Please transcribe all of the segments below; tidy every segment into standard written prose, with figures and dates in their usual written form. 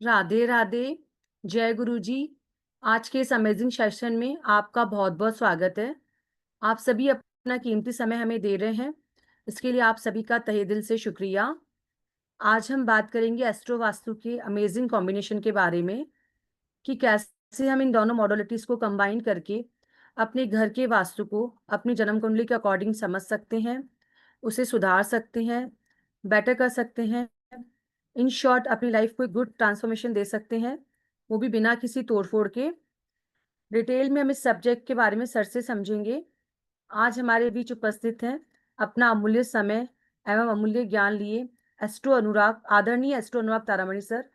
राधे राधे। जय गुरु जी। आज के इस अमेजिंग सेशन में आपका बहुत बहुत स्वागत है। आप सभी अपना कीमती समय हमें दे रहे हैं, इसके लिए आप सभी का तहे दिल से शुक्रिया। आज हम बात करेंगे एस्ट्रो वास्तु के अमेजिंग कॉम्बिनेशन के बारे में कि कैसे हम इन दोनों मॉडलिटीज को कंबाइन करके अपने घर के वास्तु को अपनी जन्म कुंडली के अकॉर्डिंग समझ सकते हैं, उसे सुधार सकते हैं, बेटर कर सकते हैं। इन शॉर्ट अपनी लाइफ को एक गुड ट्रांसफॉर्मेशन दे सकते हैं, वो भी बिना किसी तोड़फोड़ के। डिटेल में हम इस सब्जेक्ट के बारे में सर से समझेंगे। आज हमारे बीच उपस्थित हैं अपना अमूल्य समय एवं अमूल्य ज्ञान लिए एस्ट्रो अनुराग, आदरणीय एस्ट्रो अनुराग तारामणि सर,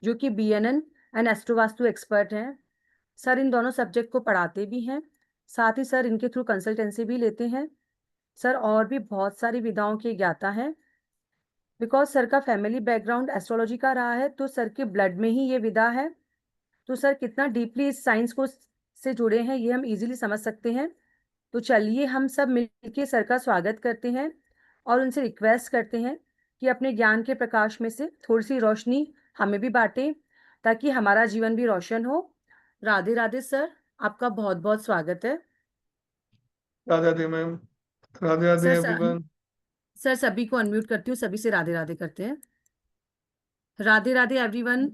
जो कि BNN and astro vastu expert हैं। सर इन दोनों सब्जेक्ट को पढ़ाते भी हैं, साथ ही सर इनके थ्रू कंसल्टेंसी भी लेते हैं। सर और भी बहुत सारी विधाओं के ज्ञाता हैं। बिकॉज सर का फैमिली बैकग्राउंड एस्ट्रोलॉजी का रहा है, तो सर के ब्लड में ही ये विधा है। तो सर कितना डीपली इस साइंस को से जुड़े हैं ये हम इजीली समझ सकते हैं। तो चलिए हम सब मिलकर सर का स्वागत करते हैं और उनसे रिक्वेस्ट करते हैं कि अपने ज्ञान के प्रकाश में से थोड़ी सी रोशनी हमें भी बांटें, ताकि हमारा जीवन भी रोशन हो। राधे राधे सर, आपका बहुत बहुत स्वागत है। Radhe Radhe ma'am. Radhe Radhe sir everyone. Sir सभी को अनम्यूट करती हूँ, सभी से राधे राधे करते हैं। Radhe Radhe everyone.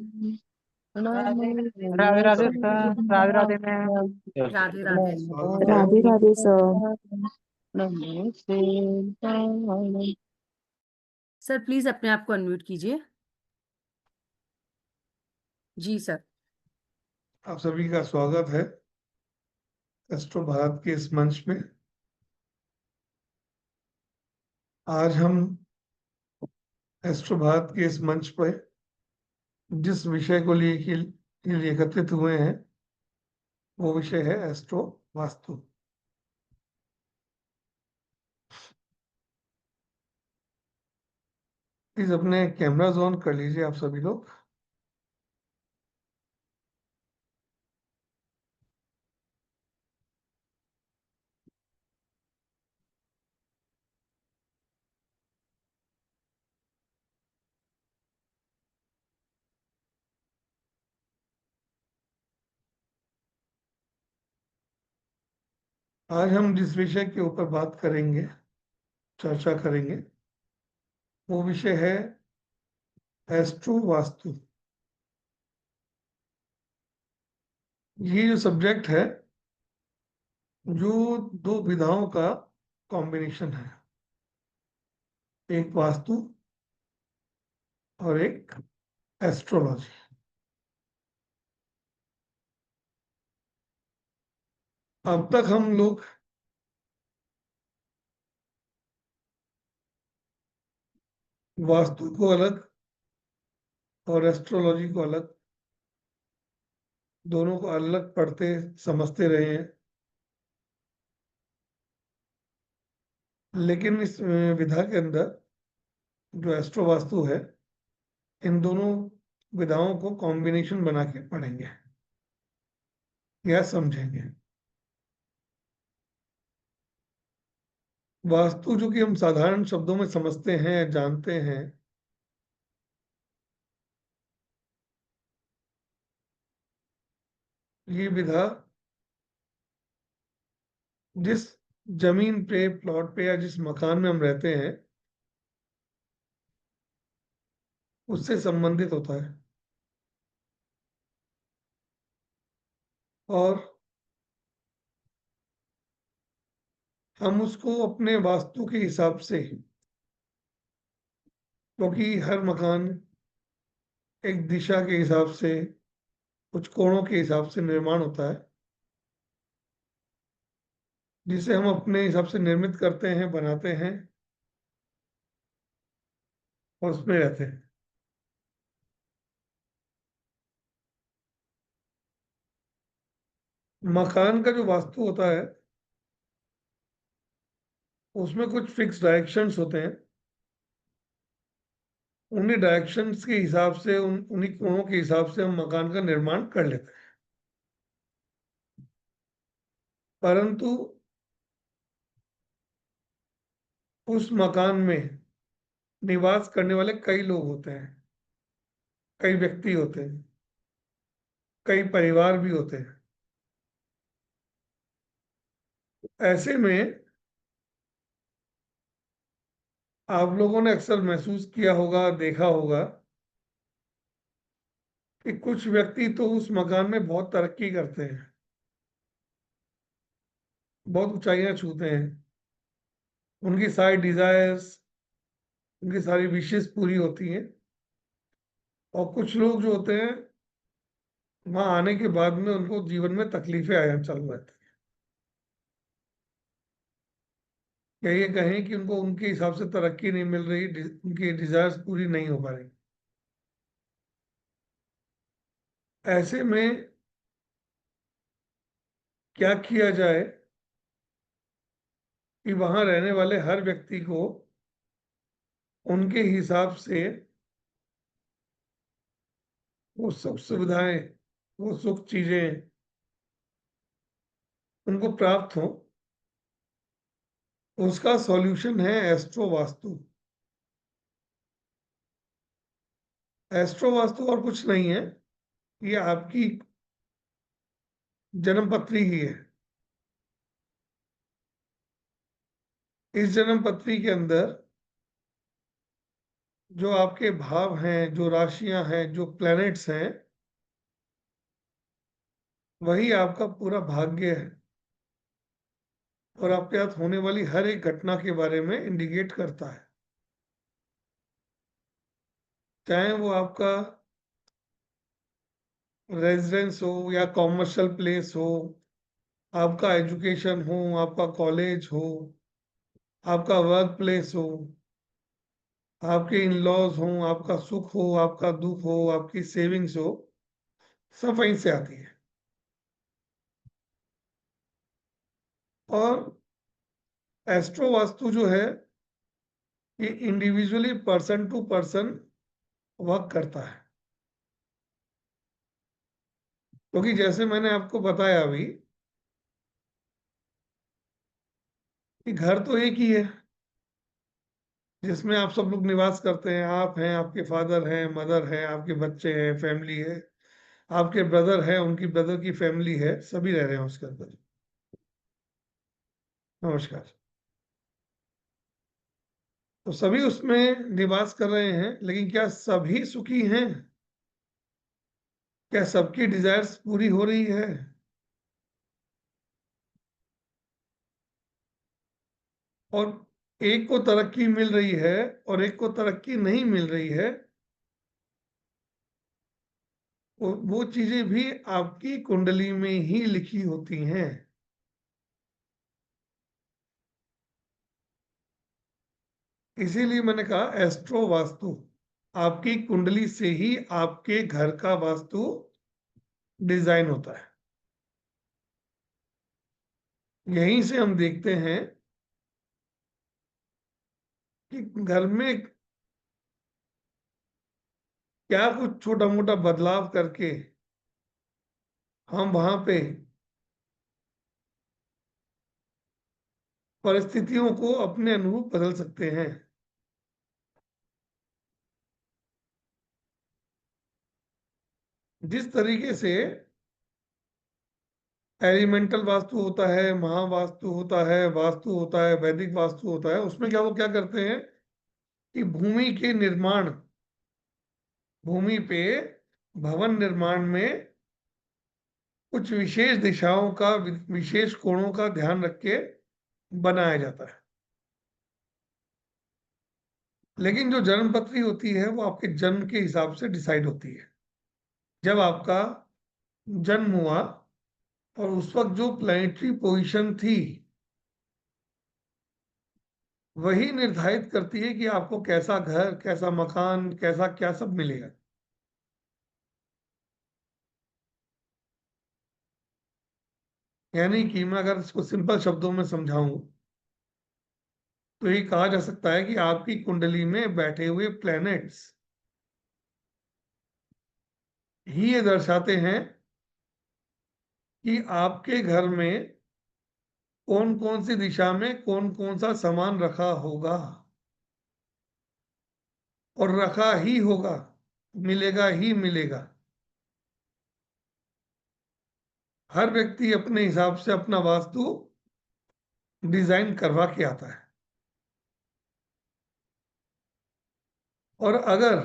Radhe Radhe sir, Radhe Radhe ma'am. Radhe Radhe. स्वागत है। Radhe Radhe sir. Sir please अपने आप को अनम्यूट कीजिए। जी सर। आप सभी का स्वागत है एस्ट्रो भारत के इस मंच में। आज हम एस्ट्रो भारत के इस मंच पर जिस विषय को लिए एकत्रित हुए हैं वो विषय है एस्ट्रो वास्तु। प्लीज अपने कैमरास ऑन कर लीजिए आप सभी लोग। आज हम जिस विषय के ऊपर बात करेंगे, चर्चा करेंगे, वो विषय है एस्ट्रो वास्तु। ये जो सब्जेक्ट है, जो दो विधाओं का कॉम्बिनेशन है, एक वास्तु और एक एस्ट्रोलॉजी। अब तक हम लोग वास्तु को अलग और एस्ट्रोलॉजी को अलग, दोनों को अलग पढ़ते समझते रहे हैं। लेकिन इस विधा के अंदर जो एस्ट्रो वास्तु है, इन दोनों विधाओं को कॉम्बिनेशन बना के पढ़ेंगे या समझेंगे। वास्तु जो कि हम साधारण शब्दों में समझते हैं, जानते हैं, ये विधा जिस जमीन पे, प्लॉट पे या जिस मकान में हम रहते हैं उससे संबंधित होता है। और हम उसको अपने वास्तु के हिसाब से, क्योंकि हर मकान एक दिशा के हिसाब से, कुछ कोणों के हिसाब से निर्माण होता है, जिसे हम अपने हिसाब से निर्मित करते हैं, बनाते हैं और उसमें रहते हैं। मकान का जो वास्तु होता है उसमें कुछ फिक्स डायरेक्शंस होते हैं। उन्हीं डायरेक्शंस के हिसाब से, उन्हीं कोणों के हिसाब से हम मकान का निर्माण कर लेते हैं। परंतु उस मकान में निवास करने वाले कई लोग होते हैं। कई व्यक्ति होते हैं, कई परिवार भी होते हैं। ऐसे में आप लोगों ने अक्सर महसूस किया होगा, देखा होगा कि कुछ व्यक्ति तो उस मकान में बहुत तरक्की करते हैं, बहुत ऊंचाइयां छूते हैं, उनकी सारी डिजायर्स, उनकी सारी विशेष पूरी होती हैं। और कुछ लोग जो होते हैं, वहां आने के बाद में उनको जीवन में तकलीफें आया चालू रहती हैं, या ये कहें कि उनको उनके हिसाब से तरक्की नहीं मिल रही, उनकी डिजायर्स पूरी नहीं हो पा रही। ऐसे में क्या किया जाए कि वहां रहने वाले हर व्यक्ति को उनके हिसाब से वो सब सुविधाएं, वो सुख चीजें उनको प्राप्त हो। उसका सॉल्यूशन है एस्ट्रो वास्तु। एस्ट्रो वास्तु और कुछ नहीं है, ये आपकी जन्म पत्री ही है। इस जन्म पत्री के अंदर जो आपके भाव हैं, जो राशियां हैं, जो प्लैनेट्स हैं, वही आपका पूरा भाग्य है और आपके साथ होने वाली हर एक घटना के बारे में इंडिकेट करता है। चाहे वो आपका रेजिडेंस हो या कॉमर्शियल प्लेस हो, आपका एजुकेशन हो, आपका कॉलेज हो, आपका वर्क प्लेस हो, आपके इन लॉज हो, आपका सुख हो, आपका दुख हो, आपकी सेविंग्स हो, सब वहीं से आती है। और एस्ट्रो वास्तु जो है, ये individually person to person work करता है। क्योंकि जैसे मैंने आपको बताया अभी कि घर तो एक ही है जिसमें आप सब लोग निवास करते हैं। आप हैं, आपके फादर हैं, मदर हैं, आपके बच्चे हैं, फैमिली है, आपके ब्रदर है, उनकी ब्रदर की फैमिली है, सभी रह रहे हैं उसके अंदर। नमस्कार। तो सभी उसमें निवास कर रहे हैं, लेकिन क्या सभी सुखी हैं? क्या सबकी डिजायर्स पूरी हो रही है? और एक को तरक्की मिल रही है और एक को तरक्की नहीं मिल रही है, वो चीजें भी आपकी कुंडली में ही लिखी होती हैं। इसीलिए मैंने कहा एस्ट्रो वास्तु आपकी कुंडली से ही आपके घर का वास्तु डिजाइन होता है। यहीं से हम देखते हैं कि घर में क्या कुछ छोटा मोटा बदलाव करके हम वहां पे परिस्थितियों को अपने अनुरूप बदल सकते हैं। जिस तरीके से एलिमेंटल वास्तु होता है, महावास्तु होता है, वास्तु होता है, वैदिक वास्तु होता है, उसमें क्या वो क्या करते हैं कि भूमि के निर्माण, भूमि पे भवन निर्माण में कुछ विशेष दिशाओं का, विशेष कोणों का ध्यान रख के बनाया जाता है। लेकिन जो जन्म पत्री होती है वो आपके जन्म के हिसाब से डिसाइड होती है। जब आपका जन्म हुआ और उस वक्त जो प्लैनेटरी पोजीशन थी, वही निर्धारित करती है कि आपको कैसा घर, कैसा मकान, कैसा क्या सब मिलेगा। यानी कि मैं अगर इसको सिंपल शब्दों में समझाऊं तो ये कहा जा सकता है कि आपकी कुंडली में बैठे हुए प्लैनेट्स ही ये दर्शाते हैं कि आपके घर में कौन कौन सी दिशा में कौन कौन सा सामान रखा होगा और रखा ही होगा। मिलेगा ही मिलेगा। हर व्यक्ति अपने हिसाब से अपना वास्तु डिजाइन करवा के आता है। और अगर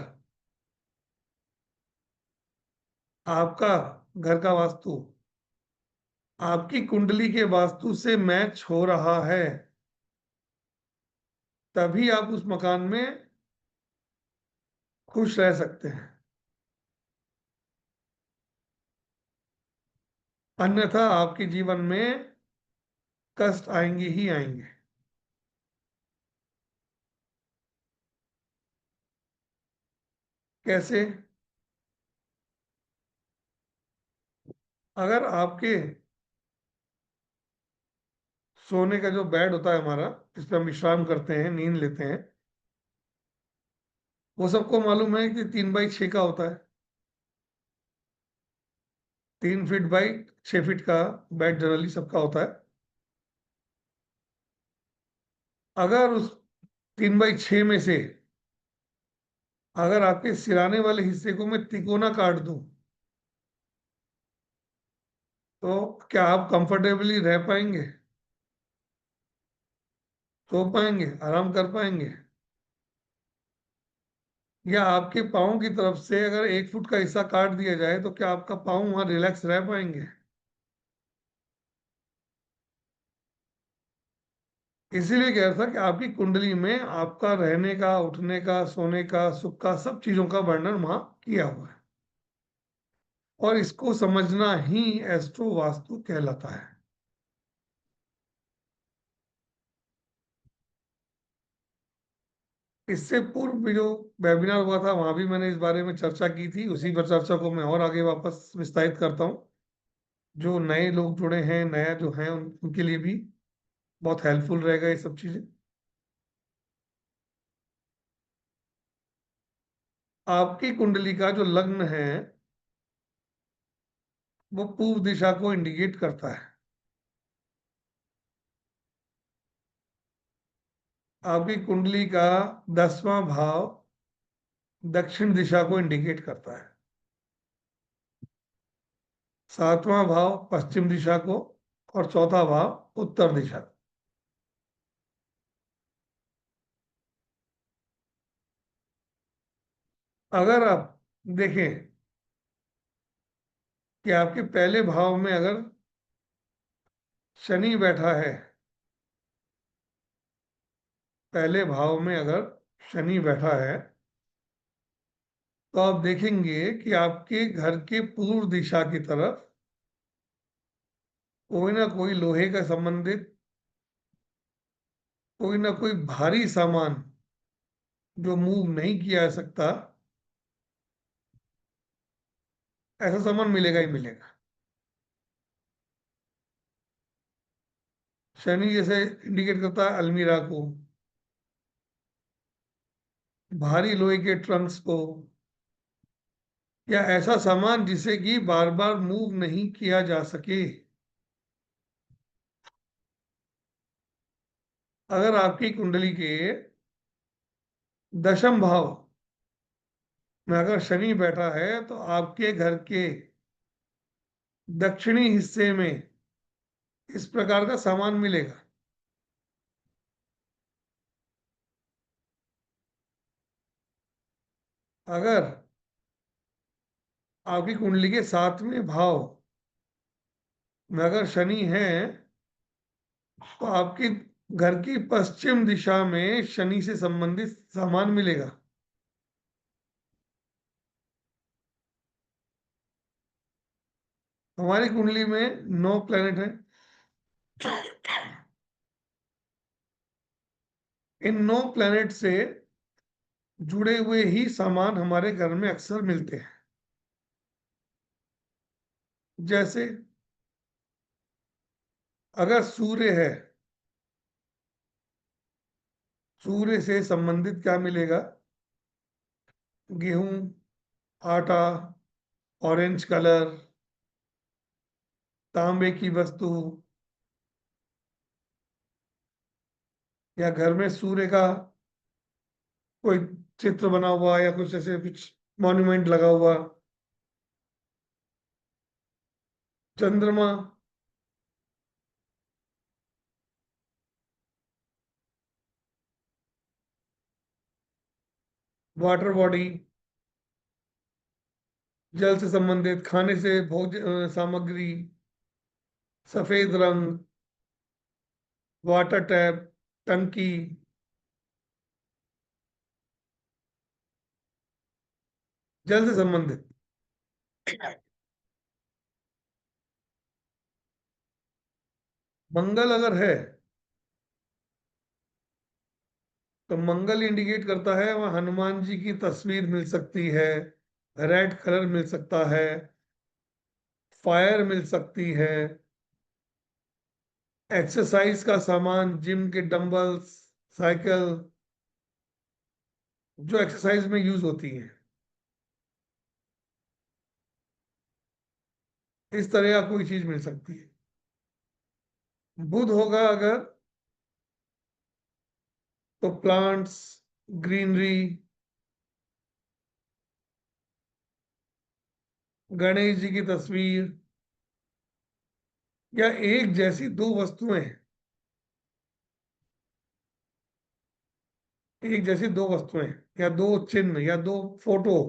आपका घर का वास्तु आपकी कुंडली के वास्तु से मैच हो रहा है, तभी आप उस मकान में खुश रह सकते हैं। अन्यथा आपके जीवन में कष्ट आएंगे ही आएंगे। कैसे? अगर आपके सोने का जो बेड होता है हमारा, जिस पे हम विश्राम करते हैं, नींद लेते हैं, वो सबको मालूम है कि 3x6 का होता है। 3 फीट बाई 6 फीट का बेड जनरली सबका होता है। अगर उस 3x6 में से अगर आपके सिराने वाले हिस्से को मैं तिकोना काट दूं, तो क्या आप कंफर्टेबली रह पाएंगे? सो पाएंगे? आराम कर पाएंगे? या आपके पाँव की तरफ से अगर 1 फुट का हिस्सा काट दिया जाए, तो क्या आपका पाँव वहां रिलैक्स रह पाएंगे? इसीलिए कह रहा था कि आपकी कुंडली में आपका रहने का, उठने का, सोने का, सुख का, सब चीजों का वर्णन वहां किया हुआ है। और इसको समझना ही एस्ट्रो वास्तु कहलाता है। इससे पूर्व भी जो वेबिनार हुआ था, वहां भी मैंने इस बारे में चर्चा की थी। उसी पर चर्चा को मैं और आगे वापस विस्तारित करता हूँ। जो नए लोग जुड़े हैं, नया जो है, उनके लिए भी बहुत हेल्पफुल रहेगा ये सब चीजें। आपकी कुंडली का जो लग्न है, वो पूर्व दिशा को इंडिकेट करता है। आपकी कुंडली का 10वां भाव दक्षिण दिशा को इंडिकेट करता है। 7वां भाव पश्चिम दिशा को, और चौथा भाव उत्तर दिशा को। अगर आप देखें कि आपके पहले भाव में अगर शनि बैठा है, पहले भाव में अगर शनि बैठा है, तो आप देखेंगे कि आपके घर के पूर्व दिशा की तरफ कोई ना कोई लोहे का संबंधित, कोई ना कोई भारी सामान जो मूव नहीं किया जा सकता, ऐसा सामान मिलेगा ही मिलेगा। शनि जैसे इंडिकेट करता है अलमीरा को, भारी लोहे के ट्रंक्स को, या ऐसा सामान जिसे कि बार बार मूव नहीं किया जा सके। अगर आपकी कुंडली के 10म भाव में अगर शनि बैठा है, तो आपके घर के दक्षिणी हिस्से में इस प्रकार का सामान मिलेगा। अगर आपकी कुंडली के 7वें भाव में अगर शनि है, तो आपके घर की पश्चिम दिशा में शनि से संबंधित सामान मिलेगा। हमारी कुंडली में 9 प्लैनेट हैं। इन 9 प्लैनेट से जुड़े हुए ही सामान हमारे घर में अक्सर मिलते हैं। जैसे अगर सूर्य है, सूर्य से संबंधित क्या मिलेगा? गेहूं, आटा, ऑरेंज कलर, तांबे की वस्तु, या घर में सूर्य का कोई चित्र बना हुआ, या कुछ ऐसे कुछ मॉन्यूमेंट लगा हुआ, चंद्रमा, वाटर बॉडी, जल से संबंधित, खाने से सामग्री, सफेद रंग, वाटर टैप, टंकी, जल से संबंधित। मंगल अगर है तो मंगल इंडिकेट करता है वहां हनुमान जी की तस्वीर मिल सकती है, रेड कलर मिल सकता है, फायर मिल सकती है, एक्सरसाइज का सामान, जिम के डंबल्स, साइकिल, जो एक्सरसाइज में यूज होती है, इस तरह का कोई चीज मिल सकती है। बुध होगा अगर तो प्लांट्स, ग्रीनरी, गणेश जी की तस्वीर, या एक जैसी दो वस्तुएं, एक जैसी दो वस्तुएं या दो चिन्ह या दो फोटो।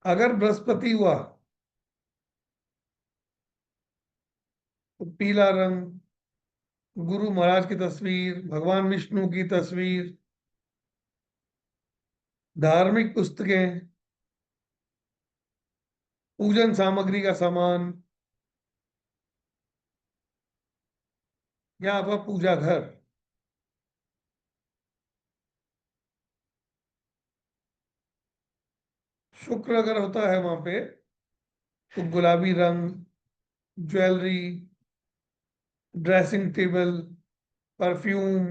अगर बृहस्पति हुआ तो पीला रंग, गुरु महाराज की तस्वीर, भगवान विष्णु की तस्वीर, धार्मिक पुस्तकें, पूजन सामग्री का सामान, या आपका पूजा घर। शुक्र अगर होता है वहां पे तो गुलाबी रंग, ज्वेलरी, ड्रेसिंग टेबल, परफ्यूम,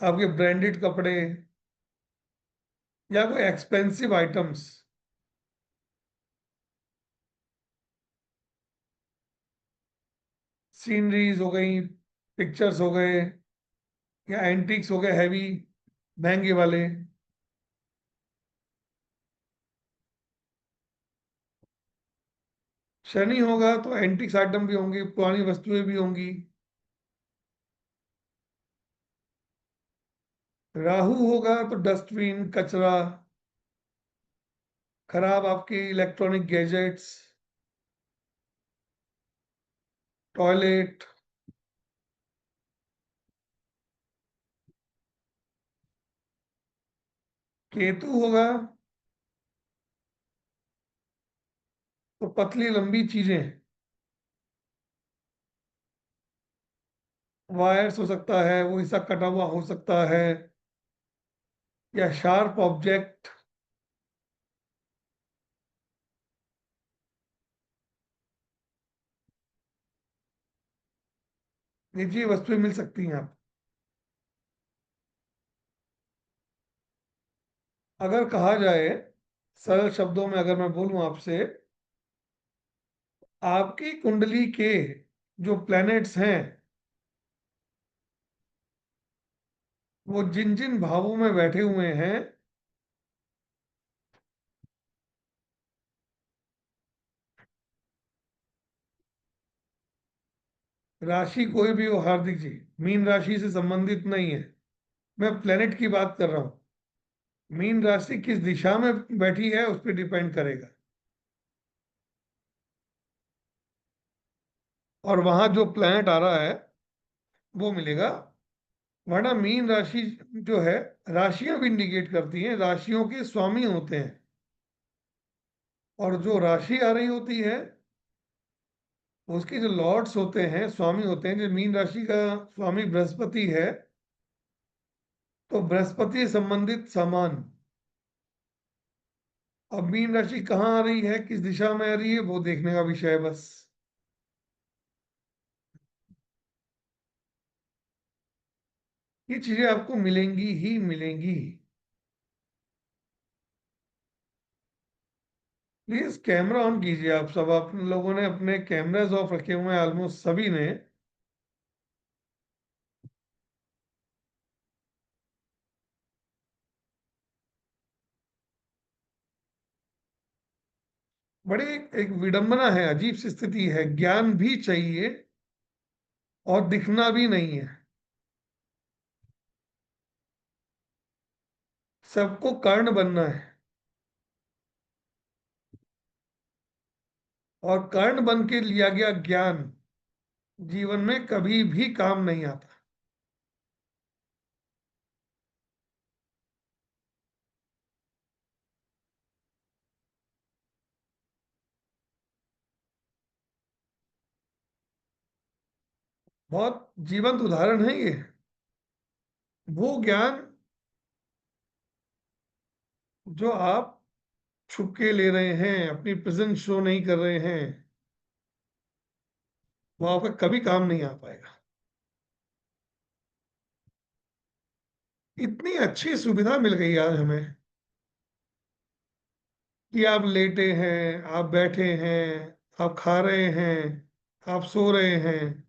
आपके ब्रांडेड कपड़े, या कोई एक्सपेंसिव आइटम्स, सीनरीज हो गई, पिक्चर्स हो गए, या एंटिक्स हो गए, हैवी, महंगे वाले। शनि होगा तो एंटिक्स आइटम भी होंगे, पुरानी वस्तुएं भी होंगी। राहु होगा तो डस्टबिन, कचरा, खराब आपके इलेक्ट्रॉनिक गैजेट्स, टॉयलेट। केतु होगा तो पतली लंबी चीजें, वायर्स हो सकता है, वो हिस्सा कटा हुआ हो सकता है, या शार्प ऑब्जेक्ट, निजी वस्तुएं मिल सकती हैं आप। अगर कहा जाए सरल शब्दों में, अगर मैं बोलूं आपसे, आपकी कुंडली के जो प्लैनेट्स हैं वो जिन जिन भावों में बैठे हुए हैं, राशि कोई भी हो हार्दिक जी, मीन राशि से संबंधित नहीं है, मैं प्लेनेट की बात कर रहा हूं। मीन राशि किस दिशा में बैठी है उस पर डिपेंड करेगा, और वहां जो प्लेनेट आ रहा है वो मिलेगा। वरना मीन राशि जो है, राशियां भी इंडिकेट करती हैं, राशियों के स्वामी होते हैं, और जो राशि आ रही होती है उसके जो लॉर्ड्स होते हैं, स्वामी होते हैं, जो मीन राशि का स्वामी बृहस्पति है, तो बृहस्पति से संबंधित सामान। अब मीन राशि कहाँ आ रही है, किस दिशा में आ रही है, वो देखने का विषय है बस। ये चीजें आपको मिलेंगी ही मिलेंगी। प्लीज कैमरा ऑन कीजिए आप सब, आप लोगों ने अपने कैमराज ऑफ रखे हुए हैं ऑलमोस्ट सभी ने। बड़ी एक विडंबना है, अजीब सी स्थिति है। ज्ञान भी चाहिए और दिखना भी नहीं है। सबको कर्ण बनना है, और कर्ण बन के लिया गया ज्ञान जीवन में कभी भी काम नहीं आता। बहुत जीवंत उदाहरण है ये। वो ज्ञान जो आप छुप के ले रहे हैं, अपनी प्रेजेंस शो नहीं कर रहे हैं, वो आपका कभी काम नहीं आ पाएगा। इतनी अच्छी सुविधा मिल गई आज हमें कि आप लेटे हैं, आप बैठे हैं, आप खा रहे हैं, आप सो रहे हैं,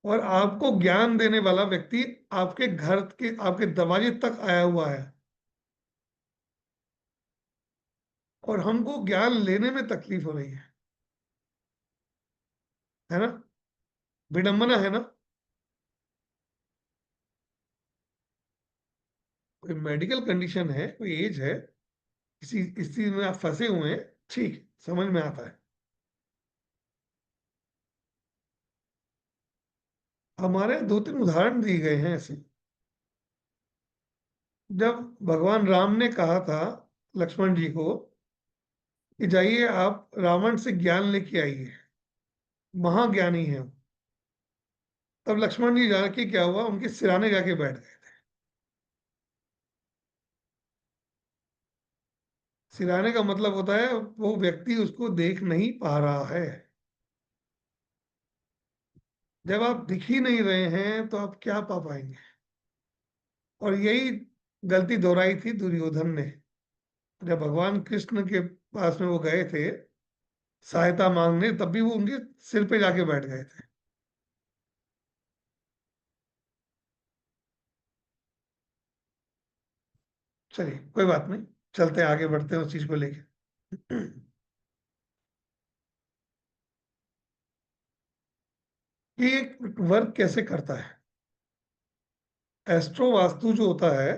और आपको ज्ञान देने वाला व्यक्ति आपके घर के, आपके दरवाजे तक आया हुआ है, और हमको ज्ञान लेने में तकलीफ हो रही है ना? विडंबना है ना? कोई मेडिकल कंडीशन है, कोई एज है, किसी स्थिति में आप फंसे हुए हैं, ठीक, समझ में आता है। हमारे 2-3 उदाहरण दिए गए हैं ऐसे। जब भगवान राम ने कहा था लक्ष्मण जी को कि जाइए आप रावण से ज्ञान लेके आइए, महाज्ञानी है वो, तब लक्ष्मण जी जाके क्या हुआ, उनके सिराने जाके बैठ गए। सिराने का मतलब होता है वो व्यक्ति उसको देख नहीं पा रहा है। जब आप दिख ही नहीं रहे हैं तो आप क्या पा पाएंगे? और यही गलती दोहराई थी दुर्योधन ने। जब भगवान कृष्ण के पास में वो गए थे सहायता मांगने, तब भी वो उनके सिर पे जाके बैठ गए थे। चलिए कोई बात नहीं, चलते आगे बढ़ते हैं उस चीज को लेके। कि एक वर्क कैसे करता है एस्ट्रो वास्तु जो होता है,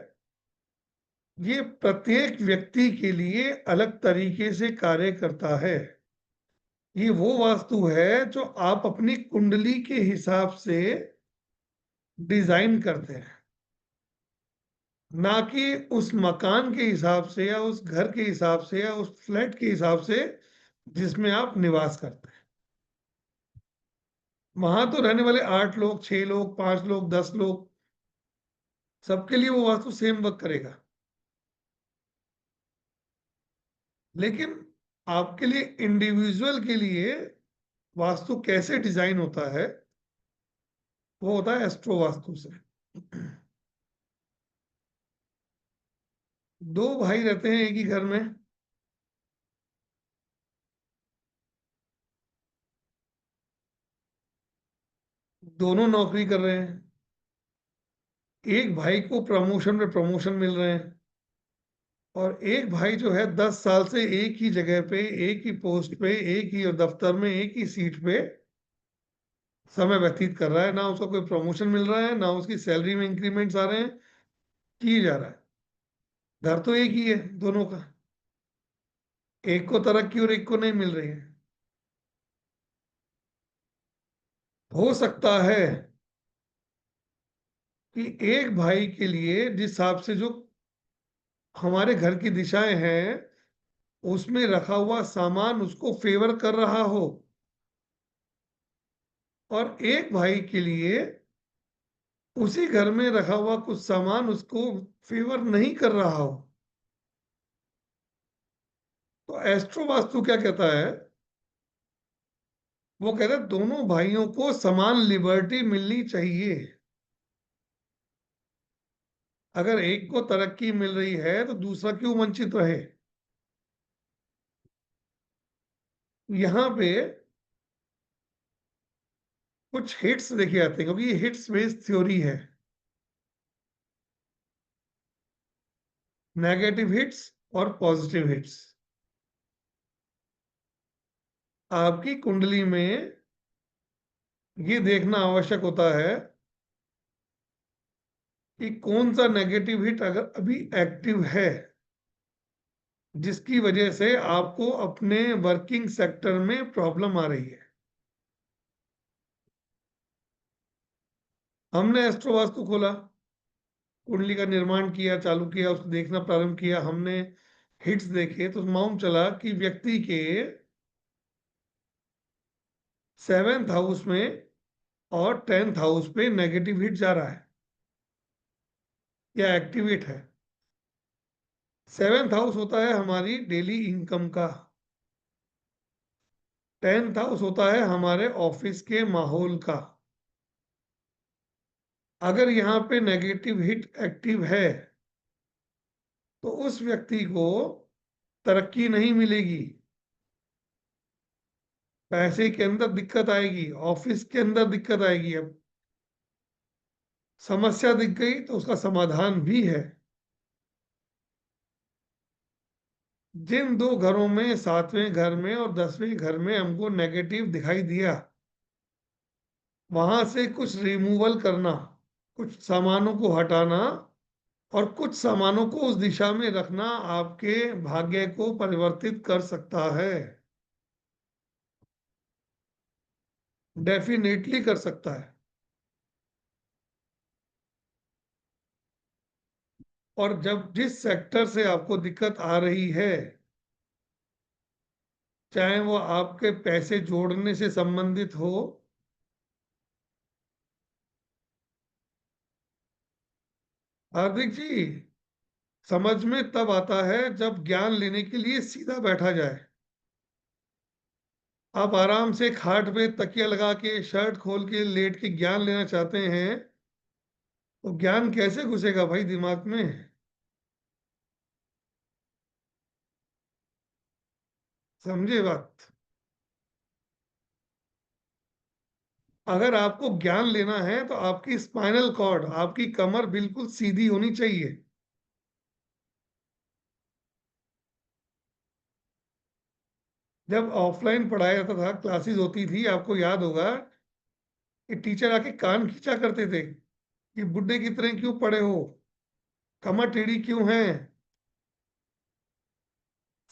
ये प्रत्येक व्यक्ति के लिए अलग तरीके से कार्य करता है। ये वो वास्तु है जो आप अपनी कुंडली के हिसाब से डिजाइन करते हैं, ना कि उस मकान के हिसाब से या उस घर के हिसाब से या उस फ्लैट के हिसाब से जिसमें आप निवास करते हैं। वहां तो रहने वाले 8 लोग, 6 लोग, 5 लोग, 10 लोग, सबके लिए वो वास्तु सेम वर्क करेगा। लेकिन आपके लिए, इंडिविजुअल के लिए वास्तु कैसे डिजाइन होता है, वो होता है एस्ट्रो वास्तु से। 2 भाई रहते हैं एक ही घर में, दोनों नौकरी कर रहे हैं। एक भाई को प्रमोशन पे प्रमोशन मिल रहे हैं, और एक भाई जो है 10 साल से एक ही जगह पे, एक ही पोस्ट पे, एक ही दफ्तर में, एक ही सीट पे समय व्यतीत कर रहा है। ना उसको कोई प्रमोशन मिल रहा है, ना उसकी सैलरी में इंक्रीमेंट्स आ रहे हैं, किए जा रहा है। घर तो एक ही है दोनों का, एक को तरक्की और एक को नहीं मिल रही है। हो सकता है कि एक भाई के लिए जिस हिसाब से जो हमारे घर की दिशाएं हैं, उसमें रखा हुआ सामान उसको फेवर कर रहा हो, और एक भाई के लिए उसी घर में रखा हुआ कुछ सामान उसको फेवर नहीं कर रहा हो। तो एस्ट्रो वास्तु क्या कहता है? वो कहता है दोनों भाइयों को समान लिबर्टी मिलनी चाहिए। अगर एक को तरक्की मिल रही है तो दूसरा क्यों वंचित रहे? यहाँ पे कुछ हिट्स देखे जाते हैं, क्योंकि ये हिट्स बेस्ड थ्योरी है। नेगेटिव हिट्स और पॉजिटिव हिट्स। आपकी कुंडली में ये देखना आवश्यक होता है कि कौन सा नेगेटिव हिट अगर अभी एक्टिव है, जिसकी वजह से आपको अपने वर्किंग सेक्टर में प्रॉब्लम आ रही है। हमने एस्ट्रो वास्तु खोला, कुंडली का निर्माण किया, चालू किया, उसको देखना प्रारंभ किया, हमने हिट्स देखे, तो मालूम चला कि व्यक्ति के 7th हाउस में और 10th हाउस पे नेगेटिव हिट जा रहा है या एक्टिवेट है। 7th हाउस होता है हमारी डेली इनकम का, 10th हाउस होता है हमारे ऑफिस के माहौल का। अगर यहाँ पे नेगेटिव हिट एक्टिव है तो उस व्यक्ति को तरक्की नहीं मिलेगी, पैसे के अंदर दिक्कत आएगी, ऑफिस के अंदर दिक्कत आएगी। अब समस्या दिख गई तो उसका समाधान भी है। जिन दो घरों में, 7वें घर में और 10वें घर में हमको नेगेटिव दिखाई दिया, वहां से कुछ रिमूवल करना, कुछ सामानों को हटाना और कुछ सामानों को उस दिशा में रखना आपके भाग्य को परिवर्तित कर सकता है, डेफिनेटली कर सकता है। और जब जिस सेक्टर से आपको दिक्कत आ रही है, चाहे वो आपके पैसे जोड़ने से संबंधित हो, हार्दिक जी, समझ में तब आता है जब ज्ञान लेने के लिए सीधा बैठा जाए। आप आराम से खाट पे तकिया लगा के, शर्ट खोल के, लेट के ज्ञान लेना चाहते हैं, तो ज्ञान कैसे घुसेगा भाई दिमाग में? समझे बात? अगर आपको ज्ञान लेना है तो आपकी स्पाइनल कॉर्ड, आपकी कमर बिल्कुल सीधी होनी चाहिए। जब ऑफलाइन पढ़ाया जाता था, क्लासेस होती थी, आपको याद होगा कि टीचर आके कान खींचा करते थे कि बुड्ढे की तरह क्यों पड़े हो, कमर टेढ़ी क्यों है,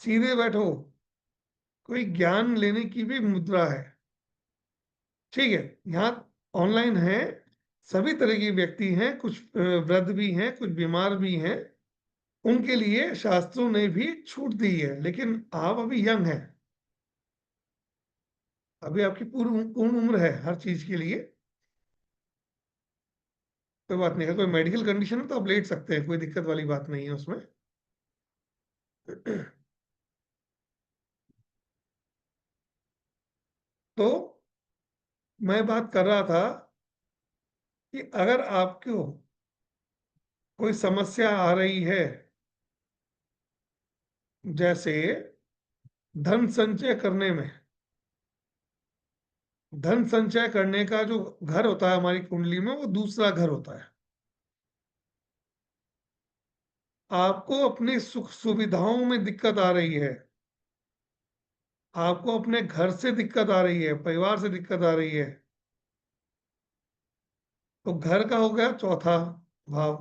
सीधे बैठो। कोई ज्ञान लेने की भी मुद्रा है। ठीक है, यहाँ ऑनलाइन है, सभी तरह के व्यक्ति हैं, कुछ वृद्ध भी हैं, कुछ बीमार भी हैं, उनके लिए शास्त्रों ने भी छूट दी है। लेकिन आप अभी यंग हैं, अभी आपकी पूर्ण पूर्ण उम्र है हर चीज के लिए, कोई बात नहीं है। कोई मेडिकल कंडीशन है तो आप लेट सकते हैं, कोई दिक्कत वाली बात नहीं है उसमें। तो मैं बात कर रहा था कि अगर आपको कोई समस्या आ रही है, जैसे धन संचय करने में, धन संचय करने का जो घर होता है हमारी कुंडली में, वो दूसरा घर होता है। आपको अपनी सुख सुविधाओं में दिक्कत आ रही है, आपको अपने घर से दिक्कत आ रही है, परिवार से दिक्कत आ रही है, तो घर का हो गया चौथा भाव।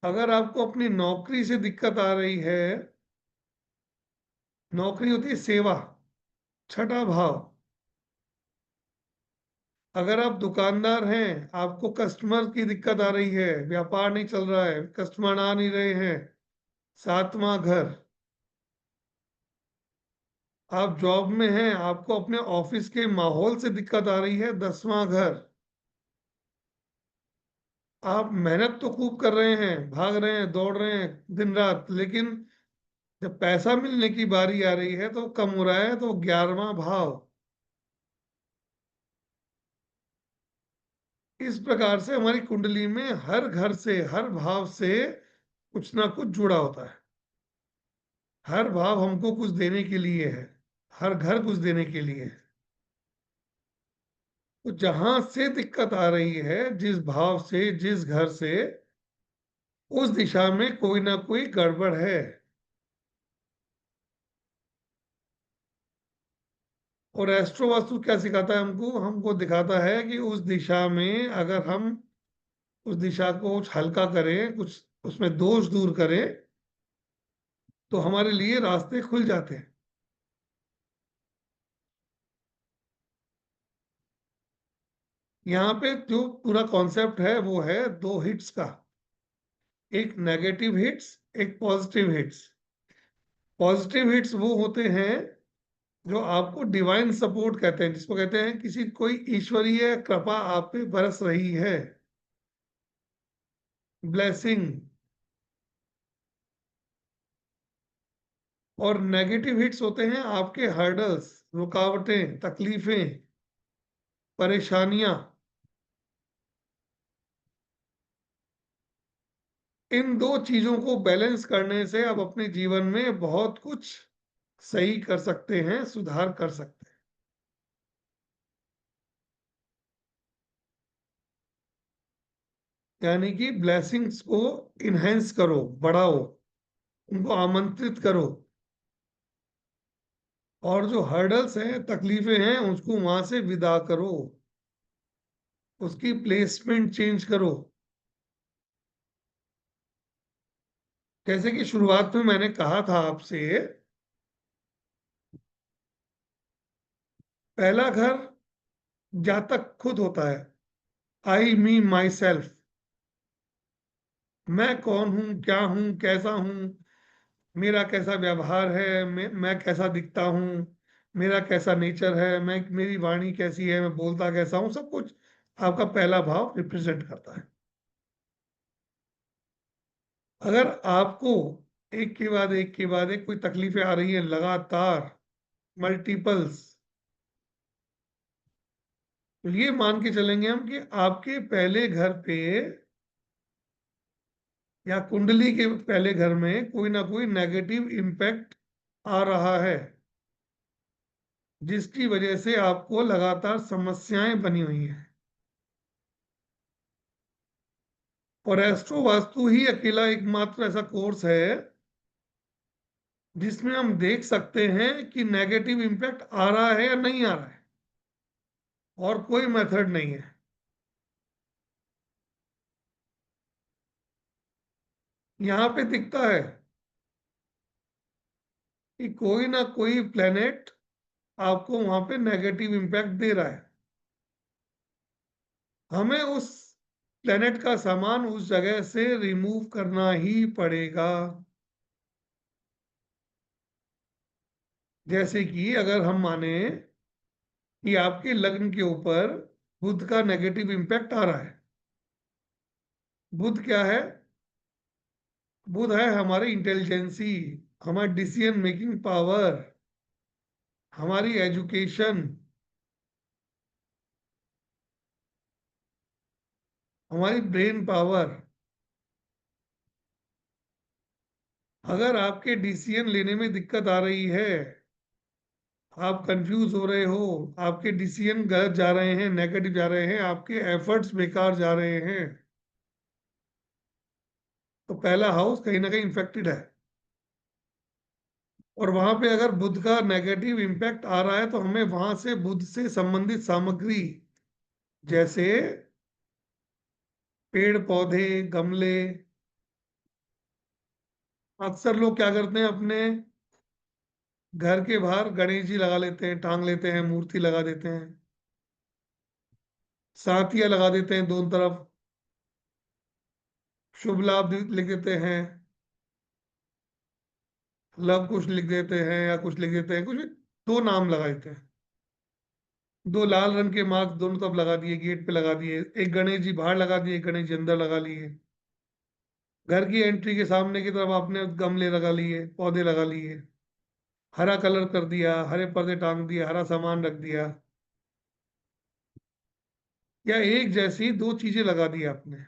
अगर आपको अपनी नौकरी से दिक्कत आ रही है, नौकरी होती है सेवा, छठा भाव। अगर आप दुकानदार हैं, आपको कस्टमर की दिक्कत आ रही है, व्यापार नहीं चल रहा है, कस्टमर आ नहीं रहे हैं, 7वां घर। आप जॉब में हैं, आपको अपने ऑफिस के माहौल से दिक्कत आ रही है, 10वां घर। आप मेहनत तो खूब कर रहे हैं, भाग रहे हैं, दौड़ रहे हैं दिन रात, लेकिन जब पैसा मिलने की बारी आ रही है तो कम हो रहा है, तो 11वां भाव। इस प्रकार से हमारी कुंडली में हर घर से, हर भाव से कुछ ना कुछ जुड़ा होता है। हर भाव हमको कुछ देने के लिए है, हर घर कुछ देने के लिए है। तो जहां से दिक्कत आ रही है, जिस भाव से, जिस घर से, उस दिशा में कोई ना कोई गड़बड़ है। और एस्ट्रो वास्तु क्या सिखाता है हमको? हमको दिखाता है कि उस दिशा में अगर हम उस दिशा को कुछ हल्का करें, कुछ उसमें दोष दूर करें, तो हमारे लिए रास्ते खुल जाते हैं। यहाँ पे जो पूरा कॉन्सेप्ट है वो है 2 हिट्स का, एक नेगेटिव हिट्स, एक पॉजिटिव हिट्स। पॉजिटिव हिट्स वो होते हैं जो आपको डिवाइन सपोर्ट कहते हैं, जिसको कहते हैं किसी कोई ईश्वरीय कृपा आप पे बरस रही है, ब्लेसिंग। और नेगेटिव हिट्स होते हैं आपके हर्डल्स, रुकावटें, तकलीफें, परेशानियां। इन 2 चीजों को बैलेंस करने से आप अपने जीवन में बहुत कुछ सही कर सकते हैं, सुधार कर सकते हैं। यानी कि ब्लेसिंग्स को इनहेंस करो, बढ़ाओ, उनको आमंत्रित करो, और जो हर्डल्स हैं, तकलीफें हैं, उसको वहां से विदा करो, उसकी प्लेसमेंट चेंज करो। जैसे कि शुरुआत में मैंने कहा था आपसे, पहला घर जातक खुद होता है। आई मी माई सेल्फ, मैं कौन हूं, क्या हूं, कैसा हूं, मेरा कैसा व्यवहार है, मैं कैसा दिखता हूं, मेरा कैसा नेचर है, मेरी वाणी कैसी है, मैं बोलता कैसा हूं, सब कुछ आपका पहला भाव रिप्रेजेंट करता है। अगर आपको एक के बाद एक के बाद एक कोई तकलीफें आ रही है लगातार, मल्टीपल्स, तो ये मान के चलेंगे हम कि आपके पहले घर पे या कुंडली के पहले घर में कोई ना कोई नेगेटिव इम्पैक्ट आ रहा है, जिसकी वजह से आपको लगातार समस्याएं बनी हुई हैं। और एस्ट्रो वास्तु ही अकेला एकमात्र ऐसा कोर्स है जिसमें हम देख सकते हैं कि नेगेटिव इम्पैक्ट आ रहा है या नहीं आ रहा है, और कोई मेथड नहीं है। यहाँ पे दिखता है कि कोई ना कोई प्लेनेट आपको वहां पे नेगेटिव इम्पैक्ट दे रहा है। हमें उस प्लेनेट का सामान उस जगह से रिमूव करना ही पड़ेगा। जैसे कि अगर हम माने कि आपके लग्न के ऊपर बुध का नेगेटिव इम्पैक्ट आ रहा है। बुध क्या है? बुध है हमारी इंटेलिजेंसी, हमारी डिसीजन मेकिंग पावर, हमारी एजुकेशन, हमारी ब्रेन पावर। अगर आपके डिसीजन लेने में दिक्कत आ रही है, आप कंफ्यूज हो रहे हो, आपके डिसीजन गलत जा रहे हैं, नेगेटिव जा रहे हैं, आपके एफर्ट्स बेकार जा रहे हैं, तो पहला हाउस कहीं ना कहीं इन्फेक्टेड है। और वहां पे अगर बुध का नेगेटिव इम्पैक्ट आ रहा है तो हमें वहां से बुध से संबंधित सामग्री, जैसे पेड़ पौधे, गमले, अक्सर लोग क्या करते हैं, अपने घर के बाहर गणेश जी लगा लेते हैं, टांग लेते हैं, मूर्ति लगा देते हैं, साथियां लगा देते हैं दोनों तरफ, शुभ लाभ लिख देते हैं, लव कुछ लिख देते हैं, या कुछ लिख देते हैं, कुछ भी, 2 नाम लगा देते हैं, 2 लाल रंग के मार्क्स दोनों तरफ लगा दिए, गेट पे लगा दिए, एक गणेश जी बाहर लगा दिए, एक गणेश जी अंदर लगा लिए, घर की एंट्री के सामने की तरफ आपने गमले लगा लिए, पौधे लगा लिए, हरा कलर कर दिया, हरे पर्दे टांग दिए, हरा सामान रख दिया, या एक जैसी 2 चीजें लगा दी आपने।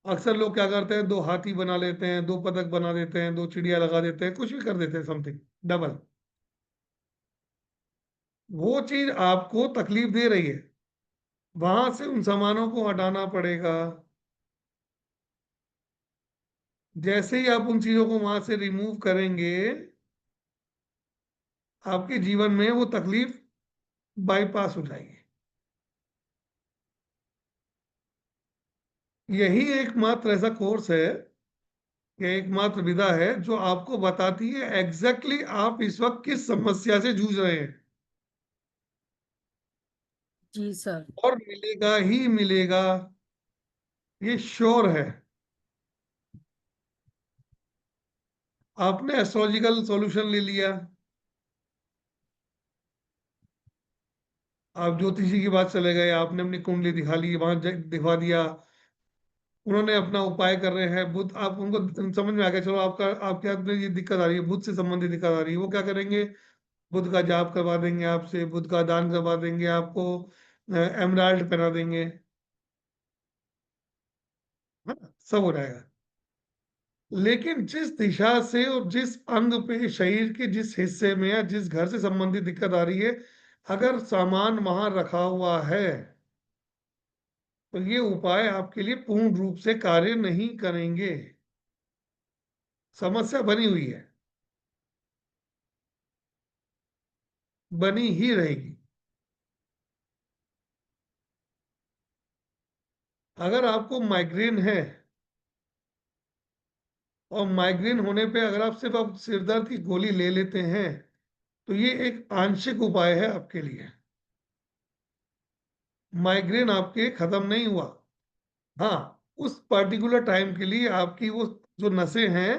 अक्सर लोग क्या करते हैं, 2 हाथी बना लेते हैं, 2 पतंग बना देते हैं, 2 चिड़िया लगा देते हैं, कुछ भी कर देते हैं, समथिंग डबल। वो चीज आपको तकलीफ दे रही है, वहां से उन सामानों को हटाना पड़ेगा। जैसे ही आप उन चीजों को वहां से रिमूव करेंगे, आपके जीवन में वो तकलीफ बाईपास हो जाएगी। यही एकमात्र ऐसा कोर्स है, यह एकमात्र विधा है जो आपको बताती है एग्जैक्टली आप इस वक्त किस समस्या से जूझ रहे हैं। जी सर। और मिलेगा ही मिलेगा, ये श्योर है। आपने एस्ट्रोलॉजिकल सॉल्यूशन ले लिया, आप ज्योतिषी की बात चले गए, आपने अपनी कुंडली दिखा ली, वहां दिखा दिया, उन्होंने अपना उपाय कर रहे हैं, बुध आप उनको समझ में आ गया, चलो आपका आपके हाथ में ये दिक्कत आ रही है, बुध से संबंधित दिक्कत आ रही है, वो क्या करेंगे, बुध का जाप करवा देंगे आपसे, बुध का दान करवा देंगे, आपको एमराल्ड पहना देंगे, है ना, सब हो जाएगा। लेकिन जिस दिशा से और जिस अंग पे, शरीर के जिस हिस्से में या जिस घर से संबंधित दिक्कत आ रही है, अगर सामान वहां रखा हुआ है तो ये उपाय आपके लिए पूर्ण रूप से कार्य नहीं करेंगे। समस्या बनी हुई है, बनी ही रहेगी। अगर आपको माइग्रेन है, और माइग्रेन होने पे अगर आप सिर्फ आप सिर दर्द की गोली ले लेते हैं, तो ये एक आंशिक उपाय है आपके लिए। माइग्रेन आपके खत्म नहीं हुआ। हाँ, उस पर्टिकुलर टाइम के लिए आपकी वो जो नसें हैं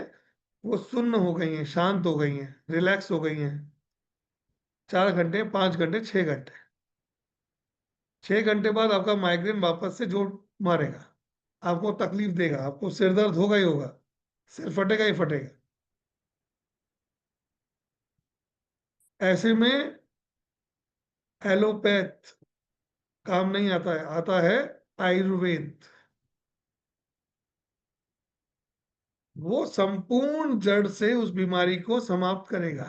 वो सुन्न हो गई हैं, शांत हो गई हैं, रिलैक्स हो गई हैं। 4 घंटे, 5 घंटे, 6 घंटे, 6 घंटे बाद आपका माइग्रेन वापस से जोर मारेगा, आपको तकलीफ देगा, आपको सिर दर्द होगा ही होगा, सिर फटेगा ही फटेगा। ऐसे में एलोपैथ काम नहीं आता है, आता है आयुर्वेद। वो संपूर्ण जड़ से उस बीमारी को समाप्त करेगा।